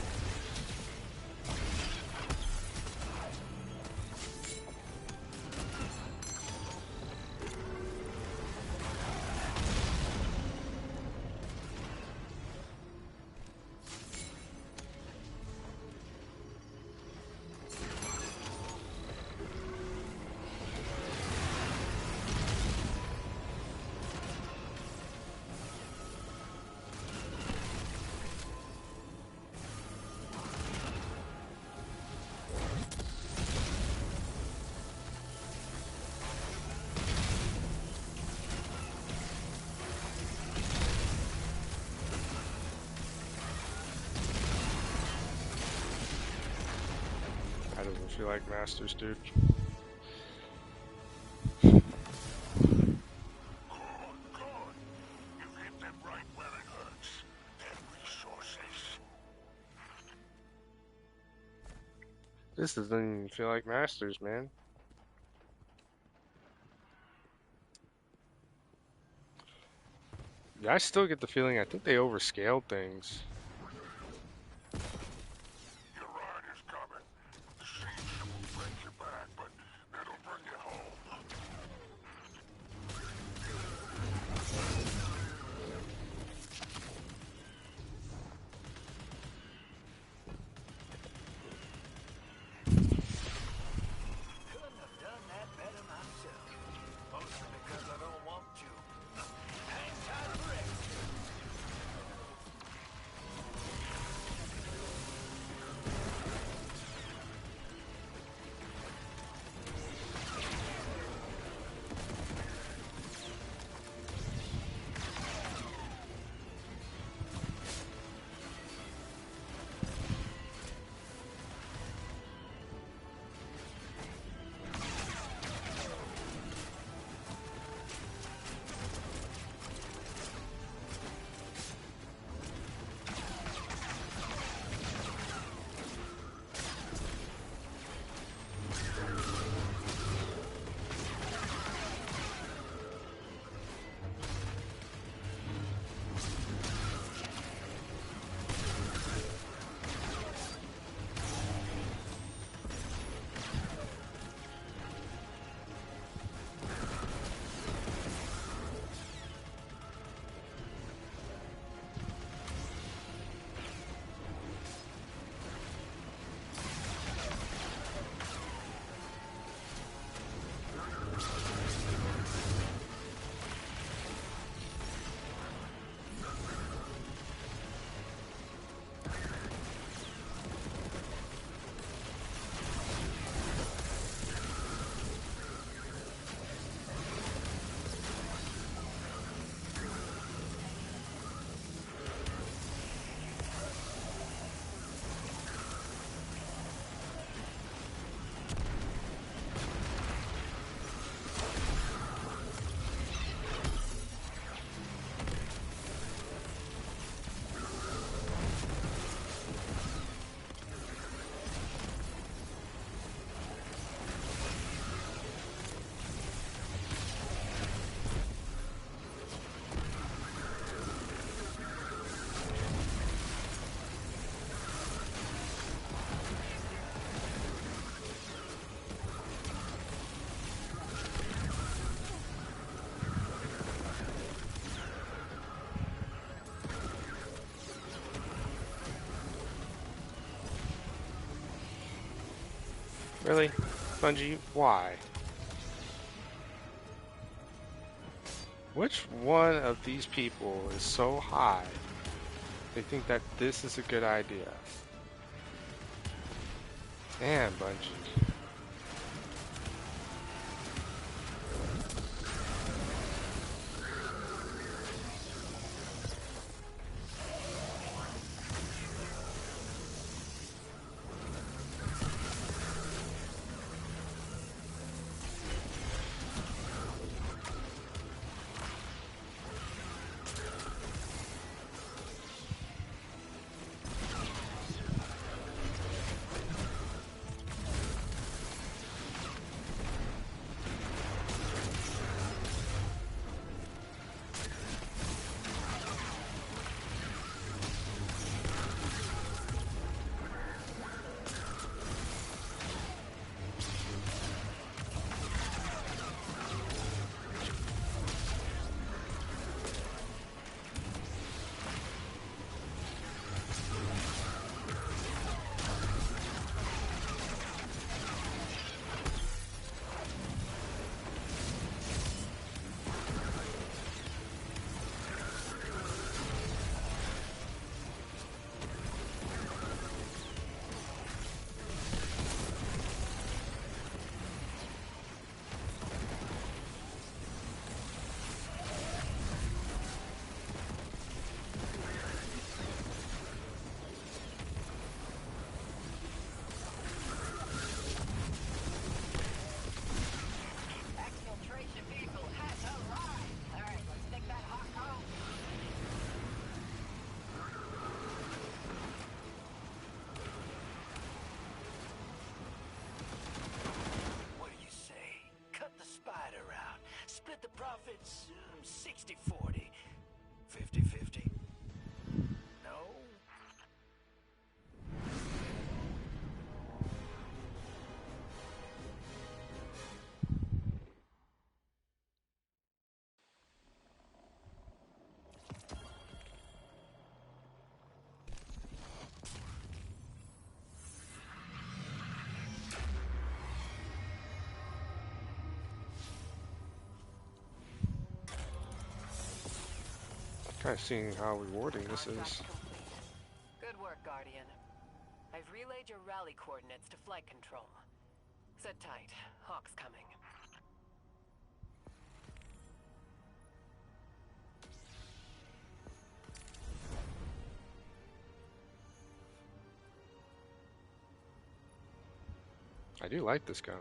That doesn't feel like Masters, dude. Good, good. You hit them right where it hurts. Their resources. This doesn't even feel like Masters, man. Yeah, I still get the feeling I think they overscaled things. Your ride is coming. The siege will break your back, but it'll bring you home. Couldn't have done that better myself. Mostly because I don't want to. Hang tight for extra. Really? Bungie, why? Which one of these people is so high they think that this is a good idea? Damn, Bungie. Exfiltration vehicle has arrived. All right, let's take that hot home. What do you say? Cut the spider out. Split the profits 60-40. 50-50. No? Kind of seeing how rewarding this Contract is. complete. Good work, Guardian. I've relayed your rally coordinates to flight control. Sit tight. Hawk's coming. I do like this gun.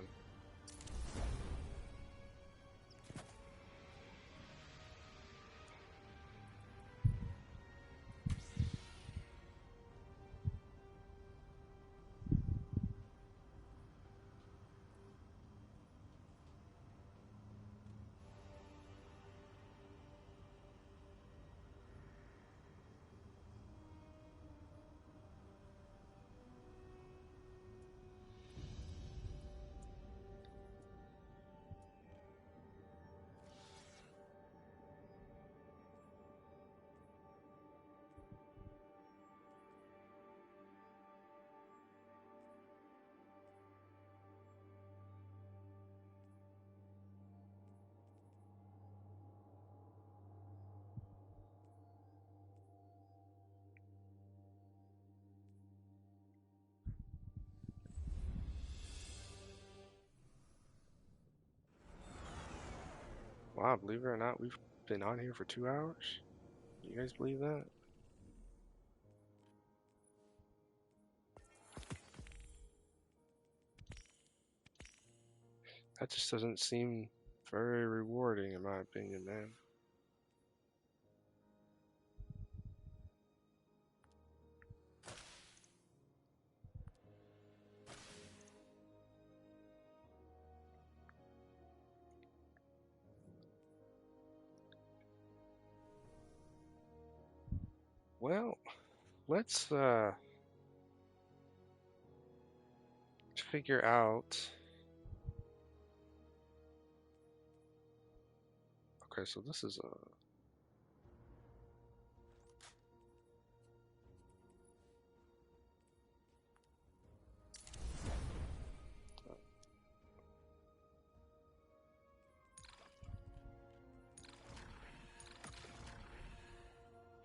Wow, believe it or not, we've been on here for 2 hours. You guys believe that? That just doesn't seem very rewarding, in my opinion, man. Well, let's figure out. Okay, so this is a.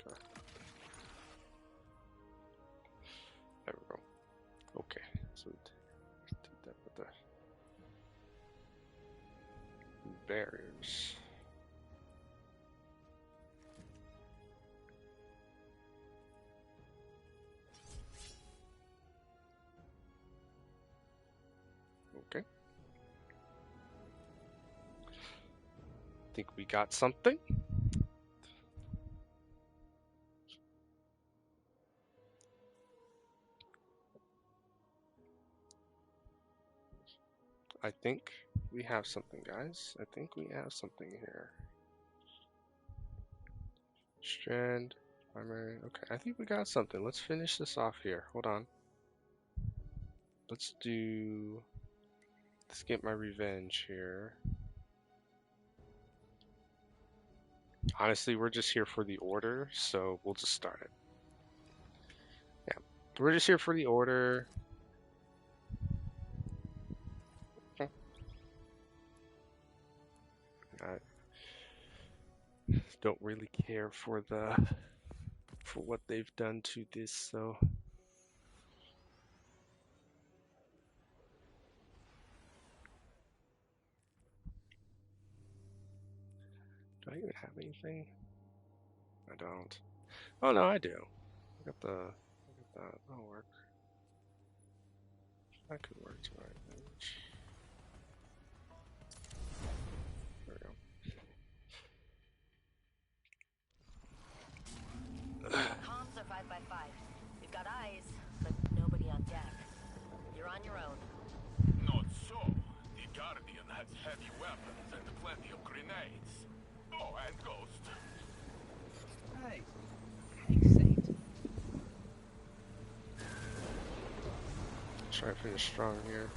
Okay, there we go. Okay, so barriers. Okay. Think we got something. I think we have something, guys. I think we have something here. Strand, primary. Okay, I think we got something. Let's finish this off here. Hold on. Let's get my revenge here. Honestly, we're just here for the order, so we'll just start it. Yeah, we're just here for the order. Okay. I don't really care for what they've done to this, so. Do I even have anything? I don't. Oh no, I do. I got that. That'll work. That could work to my advantage. There we go. Comms are 5 by 5. We've got eyes, but nobody on deck. You're on your own. Not so. The Guardian has heavy weapons and plenty of grenades. Oh, and Ghost. Hey. Hey, Saint. Try to finish strong here.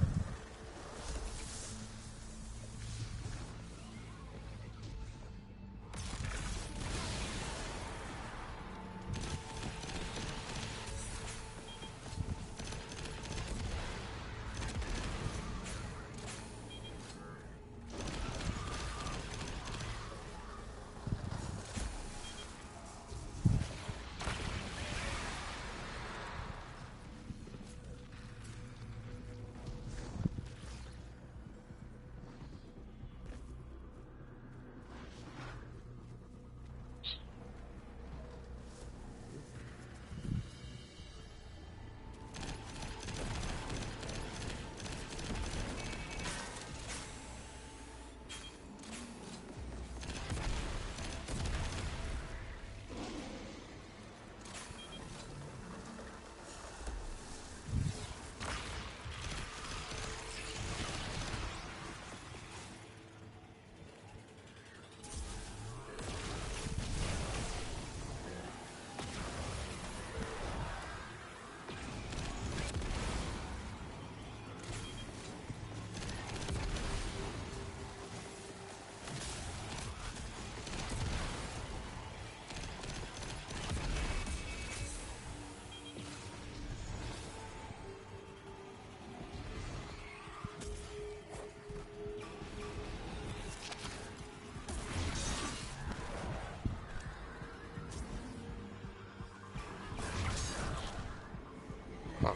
Huh.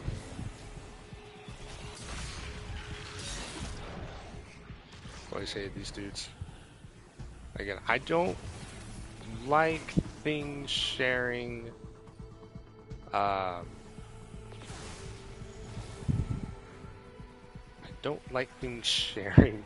Always hate these dudes. Again, I don't like things sharing. I don't like things sharing.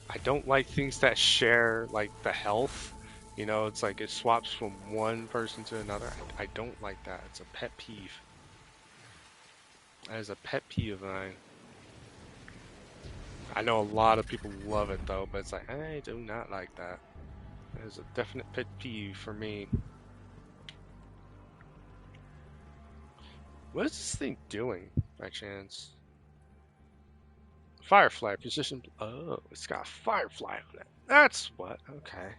I don't like things that share like the health. You know, it's like it swaps from one person to another. I don't like that. It's a pet peeve. That is a pet peeve of mine. I know a lot of people love it though, but it's like I do not like that. That is a definite pet peeve for me. What is this thing doing by chance? Firefly position. Oh, it's got a firefly on it. That's what. Okay.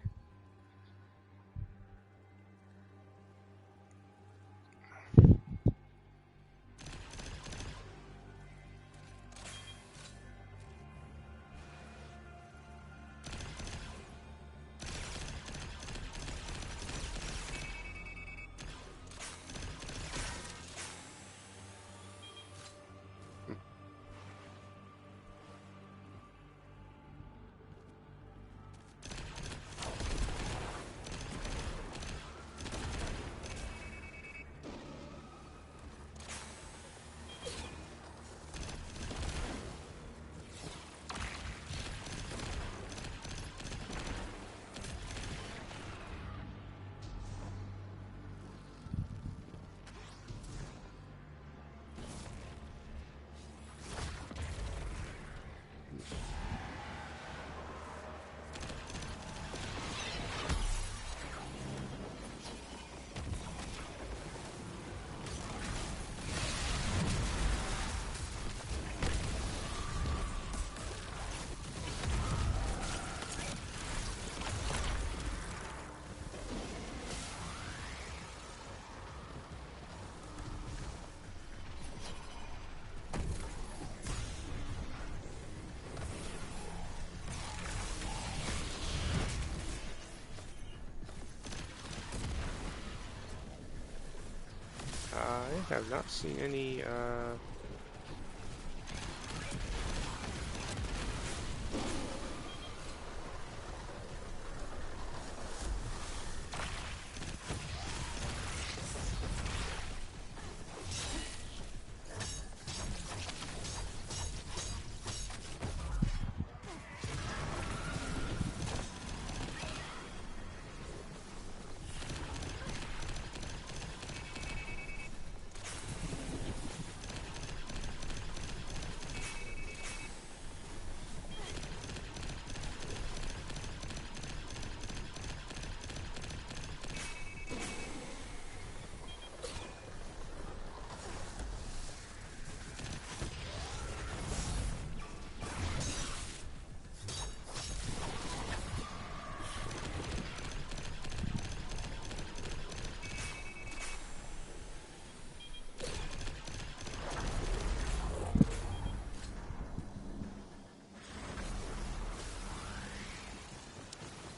have not seen any,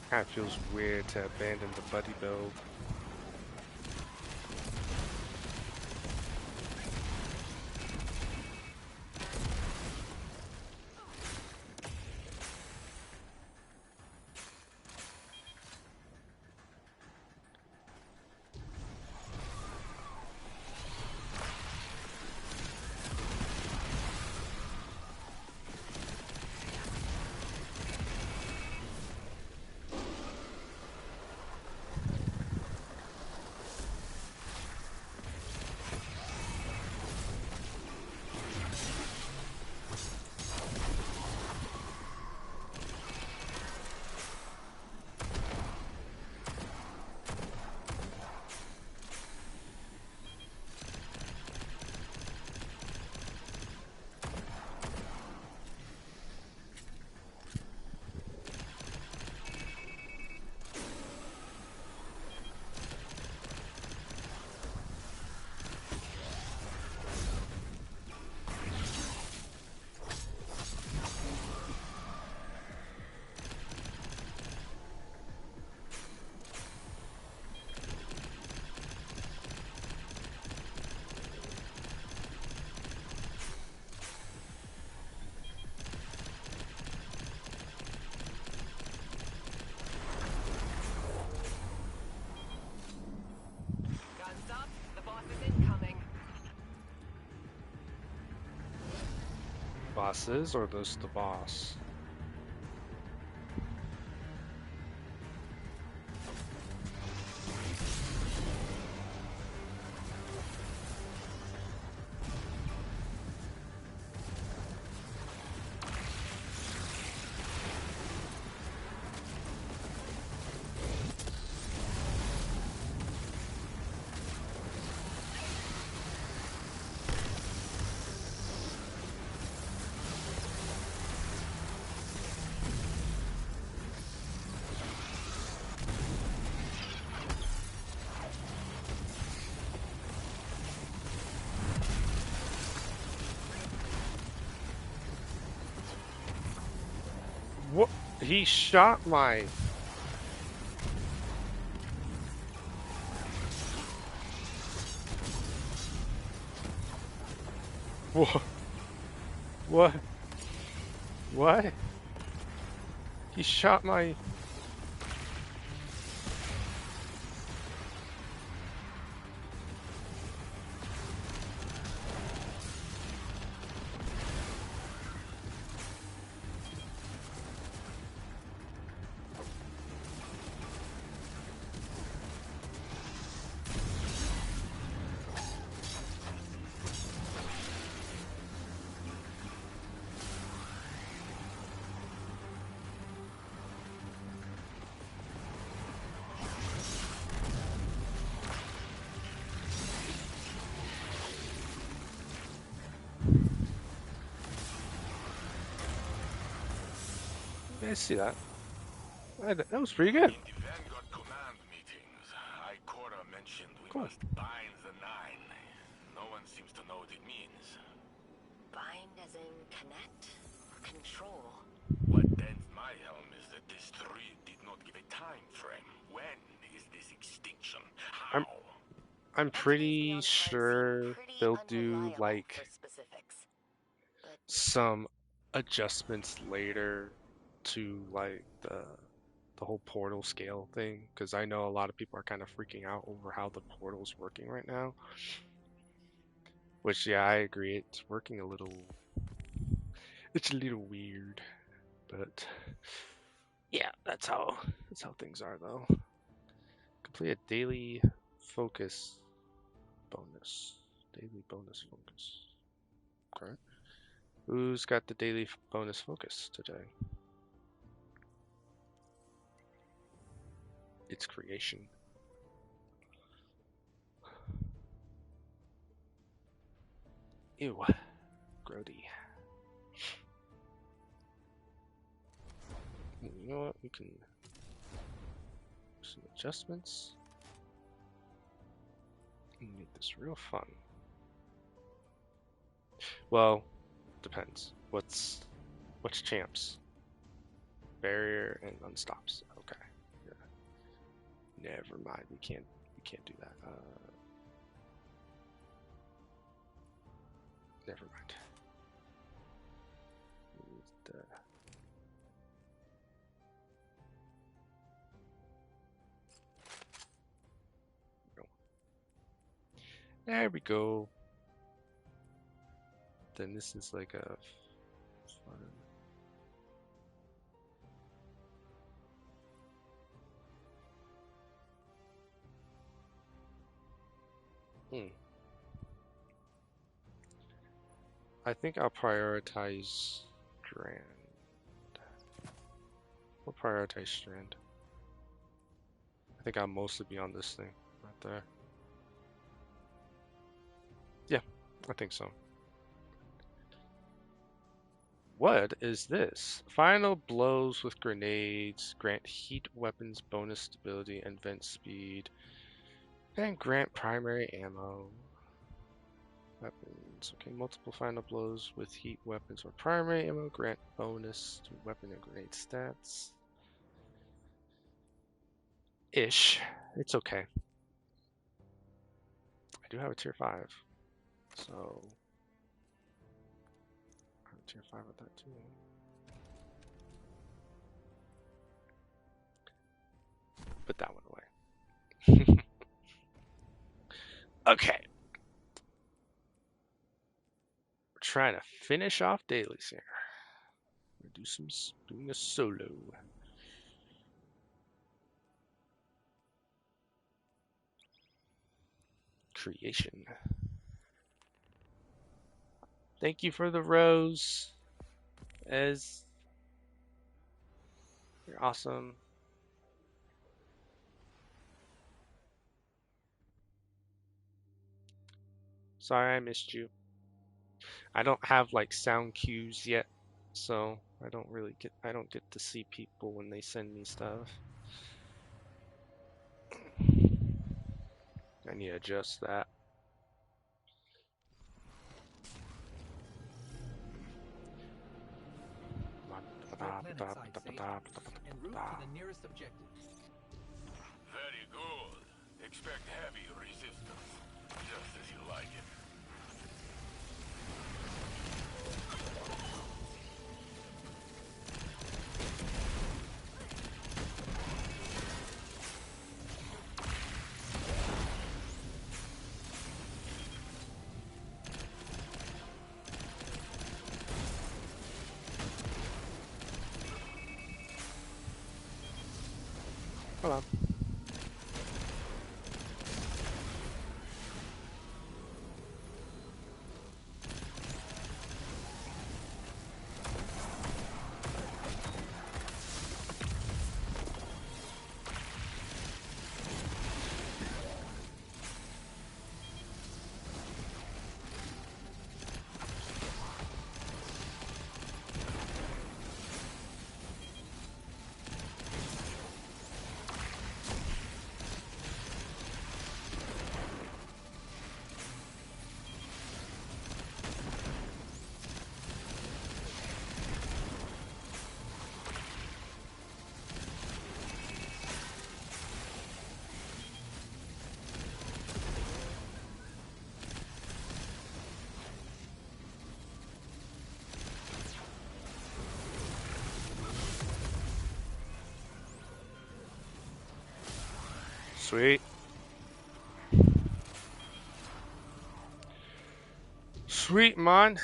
kind of feels weird to abandon the buddy build. Guns up. The boss is incoming. Bosses, or just the boss? What? He shot my... What? What? What? He shot my... I see that. That was pretty good. In the Vanguard command meetings, Ikora mentioned we Cool. must bind the Nine. No one seems to know what it means. Bind as in connect? Or control? What dents my helm is that this tree did not give a time frame. When is this extinction? How? I'm pretty Engineers beyond Price seem sure pretty they'll do unreliable like for specifics. But some adjustments later to like the whole portal scale thing, because I know a lot of people are kind of freaking out over how the portal's working right now. Which, yeah, I agree. It's a little weird, but yeah, that's how things are though. Complete a daily focus bonus. Daily bonus focus. Okay. Who's got the daily bonus focus today? It's creation. Ew. Grody. You know what? We can do some adjustments and make this real fun. Well, depends. What's champs? Barrier and unstops. Okay. Yeah. Never mind. We can't do that. Never mind. No. There we go. Then this is like a fun. I think I'll prioritize Strand. We'll prioritize Strand. I think I'll mostly be on this thing right there. Yeah, I think so. What is this? Final blows with grenades grant heat weapons bonus stability and vent speed, and grant primary ammo. Weapons. Okay, multiple final blows with heat weapons or primary ammo grant bonus to weapon and grenade stats. Ish. It's okay. I do have a tier 5. So I have a tier 5 with that too. Put that one away. Okay. We're trying to finish off dailies here. We're doing a solo. Creation. Thank you for the rose, Ez. You're awesome. Sorry I missed you. I don't have like sound cues yet, so I don't get to see people when they send me stuff. I need to adjust that. Control planet side safe. En route to the nearest objective. Very good. Expect heavy resistance, just as you like it. Hold on. Sweet. Sweet, man.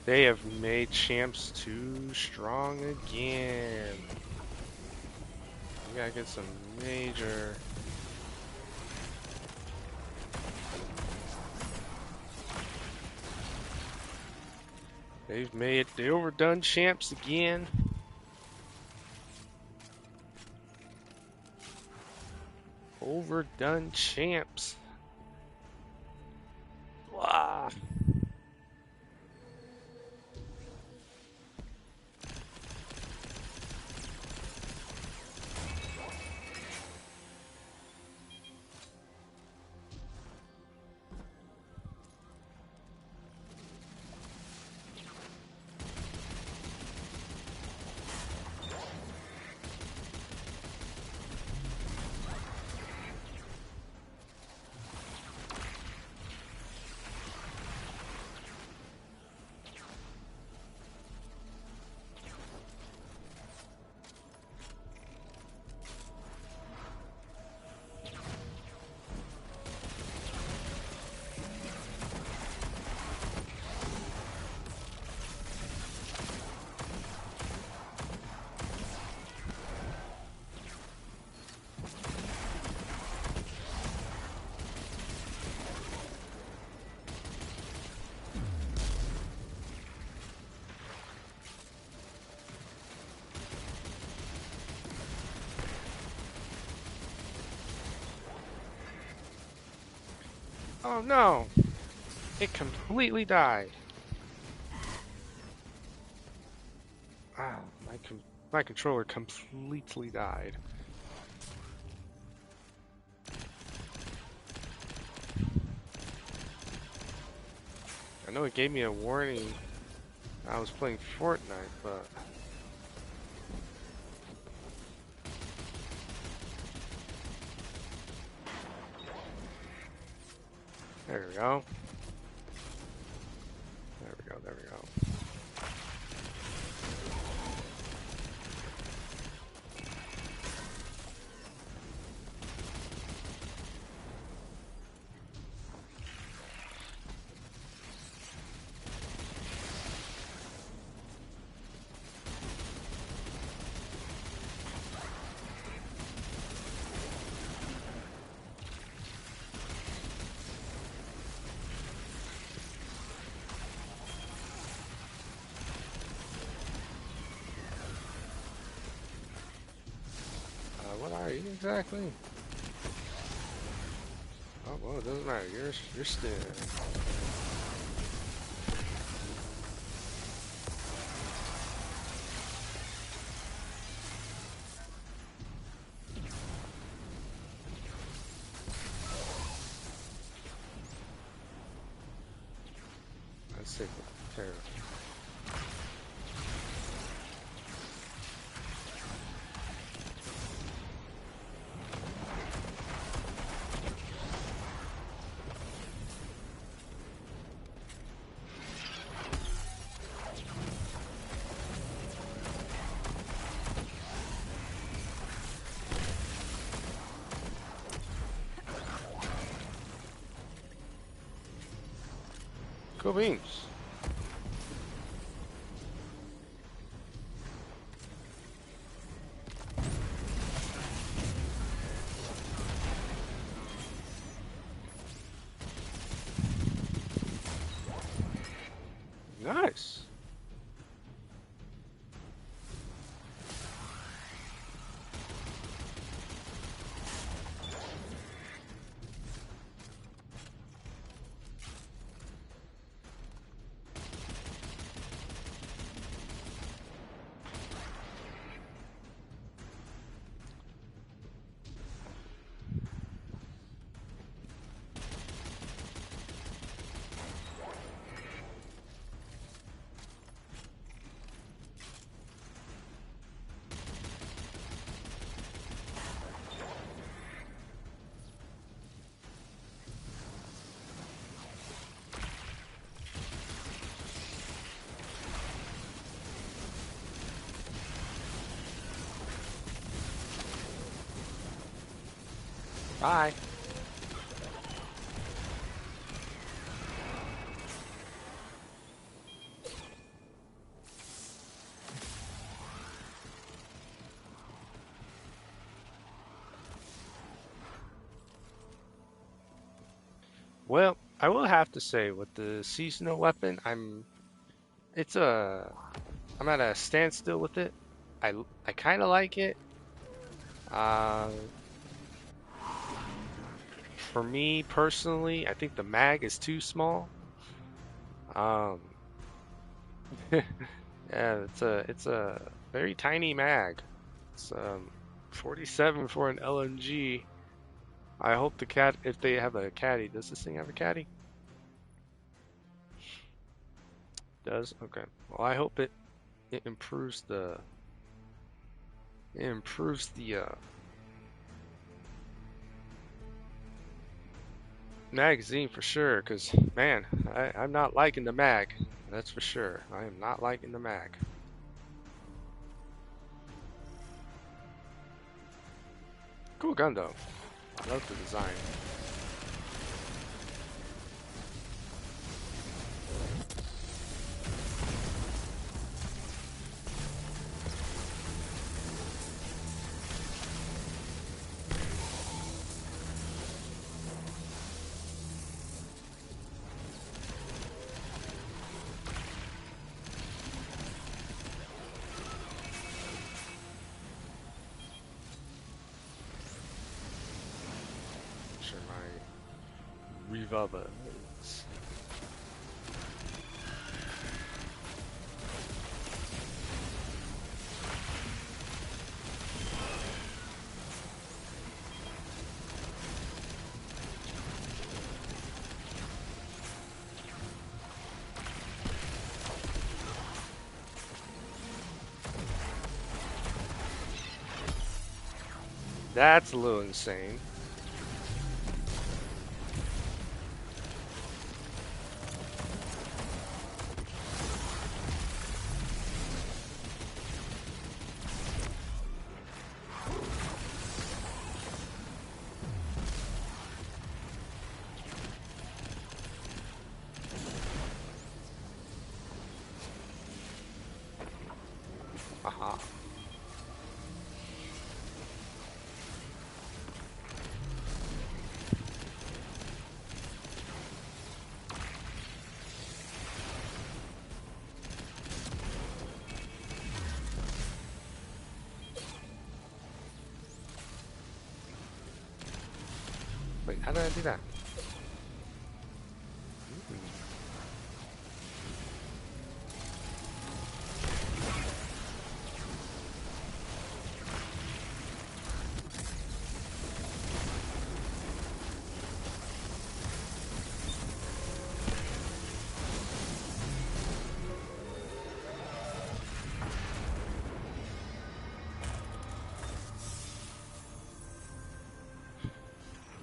They have made champs too strong again. We gotta get some major... They've made the overdone champs again. Overdone champs. Wow. Oh no! It completely died. Ah, my controller completely died. I know it gave me a warning. I was playing Fortnite, but... There we go. There we go, there we go. What are you exactly? Oh, well, it doesn't matter. You're still. Let's take care of it. Go beans. Nice. Bye. Well, I will have to say with the seasonal weapon, it's a I'm at a standstill with it. I kind of like it. Uh, for me personally, I think the mag is too small. Um, yeah, it's a very tiny mag. It's 47 for an LMG. I hope the cat, if they have a caddy, does this thing have a caddy? Does? Okay. Well, I hope it improves the magazine for sure. Cause man, I'm not liking the mag. That's for sure. I am not liking the mag. Cool gun though. I love the design. Sure, my revolvers. That's a little insane. Aha. Wait, how did I do that? Hmm.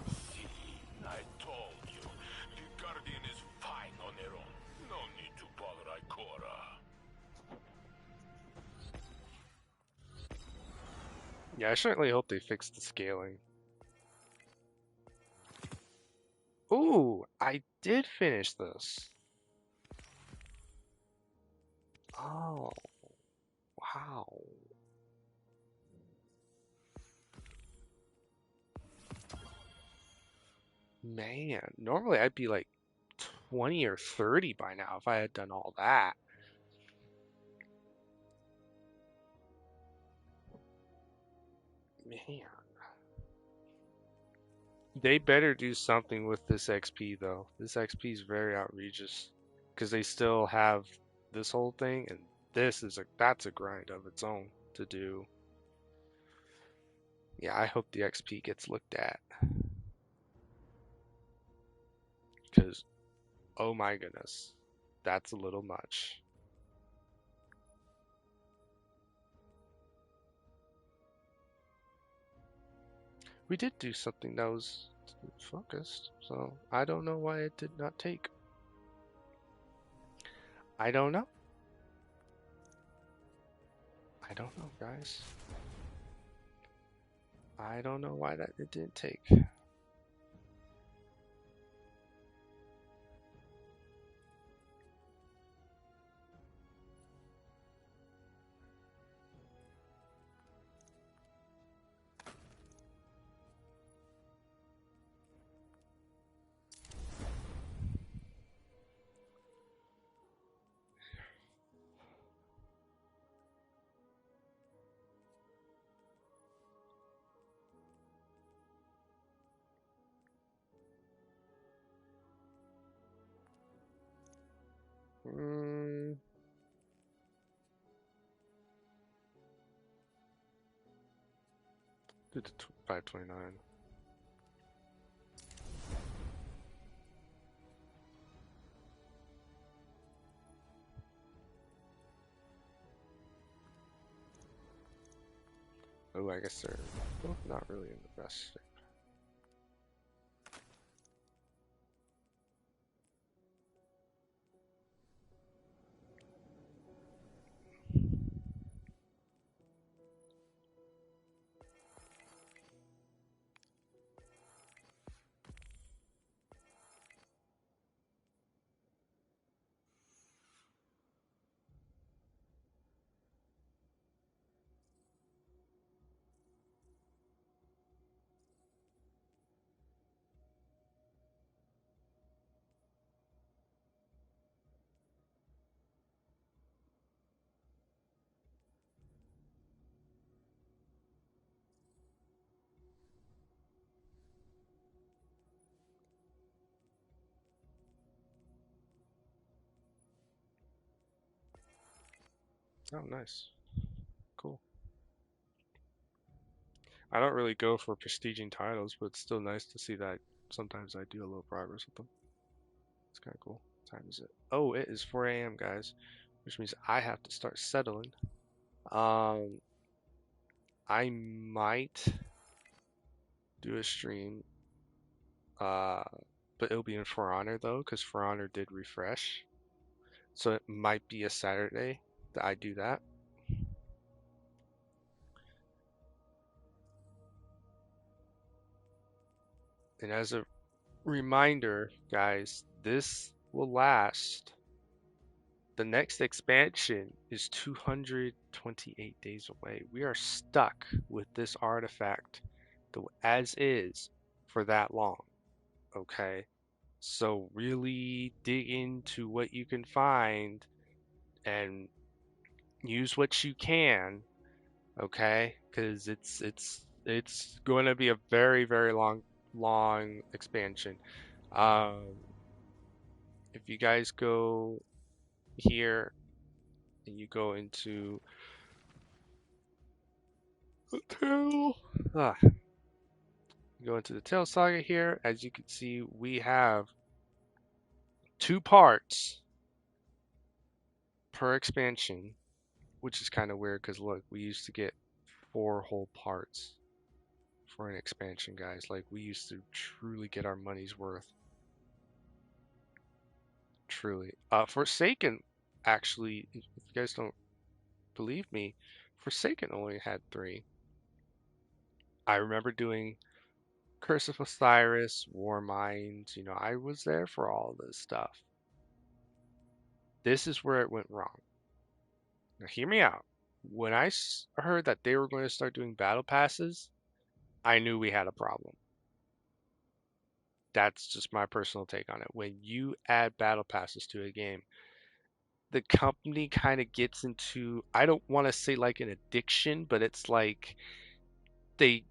See, I told you. The Guardian is fine on their own. No need to bother Ikora. Yeah, I certainly hope they fix the scaling. Ooh, I did finish this. Oh, wow. Man, normally I'd be like 20 or 30 by now if I had done all that. Man. They better do something with this XP though. This XP is very outrageous because they still have this whole thing, and that's a grind of its own to do. Yeah, I hope the XP gets looked at because oh my goodness, that's a little much. We did do something that was focused, so I don't know why it did not take. I don't know. I don't know, guys. I don't know why it didn't take. Mm, did the 529. Oh, I guess they're both not really in the best shape. Oh, nice. Cool. I don't really go for prestiging titles, but it's still nice to see that sometimes I do a little progress with them. It's kind of cool. What time is it? Oh, it is 4 a.m., guys, which means I have to start settling. Um, I might do a stream, uh, but it'll be in For Honor though, because For Honor did refresh. So it might be a Saturday that I do that. And as a reminder, guys, this will last. The next expansion is 228 days away. We are stuck with this artifact as is for that long. Okay? So really dig into what you can find and use what you can, okay? Because it's going to be a very, very long expansion. If you guys go here and you go into the tail, you go into the tail saga here, as you can see, we have 2 parts per expansion, which is kind of weird because look, we used to get 4 whole parts for an expansion, guys. Like, we used to truly get our money's worth. Truly. Forsaken, actually, if you guys don't believe me, Forsaken only had 3. I remember doing Curse of Osiris, War Mines, I was there for all this stuff. This is where it went wrong. Now, hear me out. When I heard that they were going to start doing battle passes, I knew we had a problem. That's just my personal take on it. When you add battle passes to a game, the company kind of gets into, I don't want to say like an addiction, but it's like they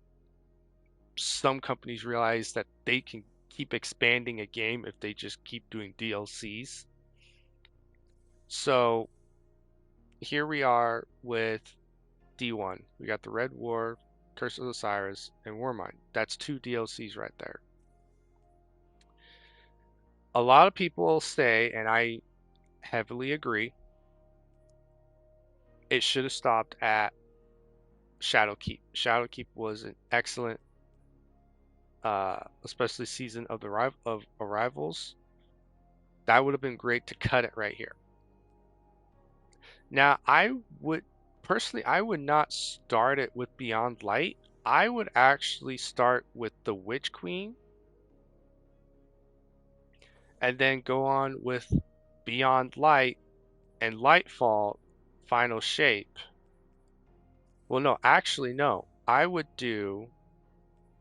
some companies realize that they can keep expanding a game if they just keep doing DLCs. So here we are with D1. We got the Red War, Curse of Osiris, and Warmind. That's 2 DLCs right there. A lot of people say, and I heavily agree, it should have stopped at Shadowkeep. Shadowkeep was an excellent, especially season of Arrivals. That would have been great to cut it right here. Now, I would not start it with Beyond Light. I would actually start with the Witch Queen and then go on with Beyond Light and Lightfall Final Shape. Well, no, actually, no. I would do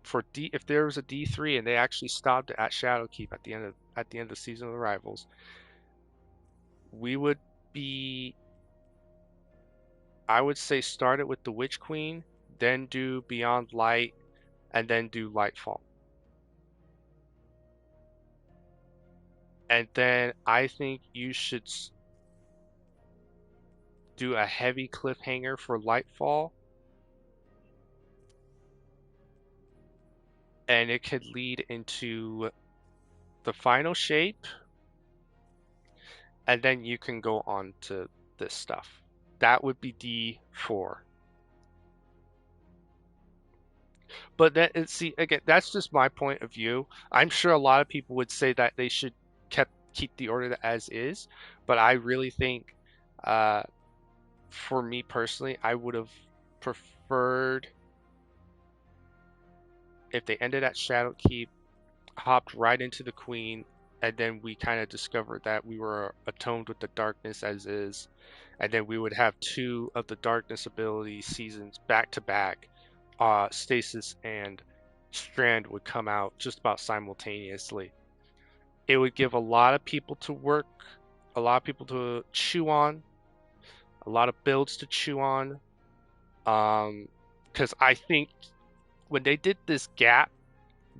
for D if there was a D3 and they actually stopped it at Shadowkeep at the end of the season of the Rivals, we would be, I would say, start it with the Witch Queen, then do Beyond Light, and then do Lightfall. And then I think you should do a heavy cliffhanger for Lightfall. And it could lead into the Final Shape. And then you can go on to this stuff. That would be D4. But that, see, again, that's just my point of view. I'm sure a lot of people would say that they should keep the order as is, but I really think, for me personally, I would have preferred if they ended at Shadowkeep, hopped right into the Queen, and then we kind of discovered that we were atoned with the darkness as is, and then we would have 2 of the darkness ability seasons back to back. Stasis and Strand would come out just about simultaneously. It would give a lot of people to work, a lot of people to chew on, a lot of builds to chew on. Because I think when they did this gap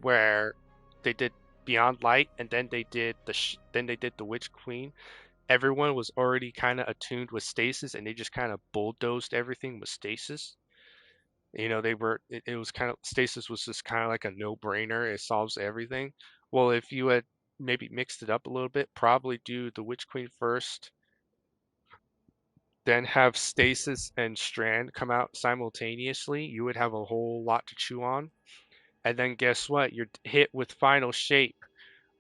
where they did Beyond Light and then they did the Witch Queen, everyone was already kind of attuned with Stasis and they just kind of bulldozed everything with Stasis. You know, it was kind of, Stasis was just kind of like a no-brainer. It solves everything. Well, if you had maybe mixed it up a little bit, probably do the Witch Queen first, then have Stasis and Strand come out simultaneously, you would have a whole lot to chew on. And then guess what? You're hit with Final Shape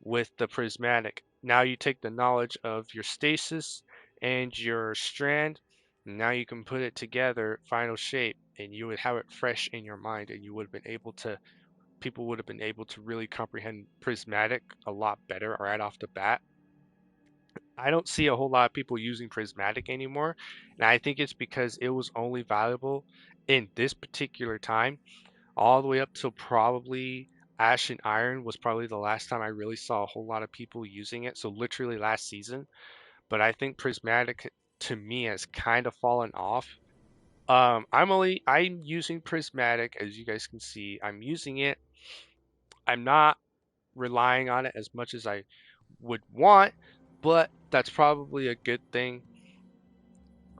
with the Prismatic. Now you take the knowledge of your Stasis and your Strand, and now you can put it together, Final Shape, and you would have it fresh in your mind, and you would have been able to, people would have been able to really comprehend Prismatic a lot better right off the bat. I don't see a whole lot of people using Prismatic anymore, and I think it's because it was only valuable in this particular time, all the way up till probably Ash and Iron was probably the last time I really saw a whole lot of people using it. So literally last season. But I think Prismatic to me has kind of fallen off. I'm using Prismatic, as you guys can see. I'm using it. I'm not relying on it as much as I would want, but that's probably a good thing.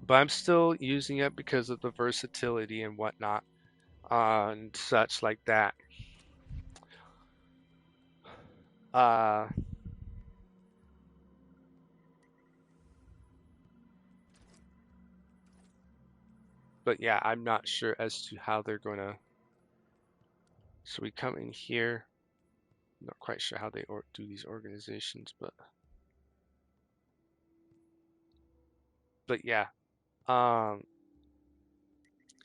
But I'm still using it because of the versatility and whatnot, and such like that. Uh, but yeah, I'm not sure as to how they're gonna. So we come in here. Not quite sure how they do these organizations, but yeah. Um,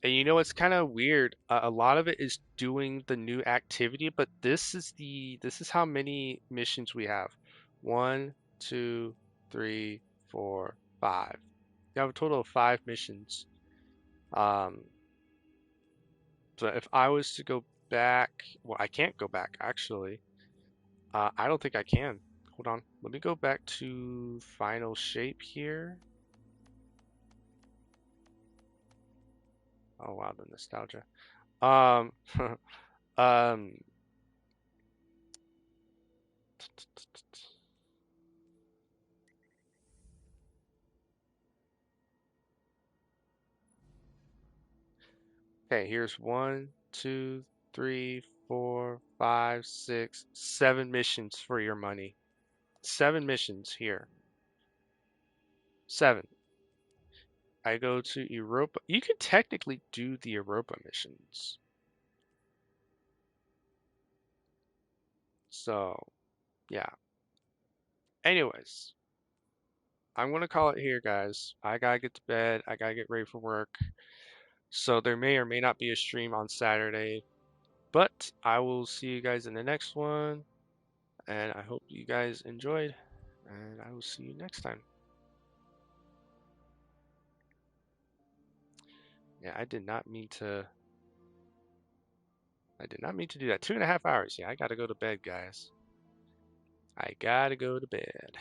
and you know it's kind of weird. A lot of it is doing the new activity, but this is how many missions we have. 1, 2, 3, 4, 5. You have a total of 5 missions. So if I was to go back, well, I can't go back actually. I don't think I can. Hold on. Let me go back to final shape here. Oh wow, the nostalgia. Um, um, okay, here's 1, 2, 3, 4, 5, 6, 7 missions for your money. 7 missions here. 7. I go to Europa. You can technically do the Europa missions. So, yeah. Anyways, I'm gonna call it here, guys. I gotta get to bed. I gotta get ready for work. So there may or may not be a stream on Saturday, but I will see you guys in the next one. And I hope you guys enjoyed. And I will see you next time. Yeah, I did not mean to do that. 2.5 hours. Yeah, I gotta go to bed, guys. I gotta go to bed.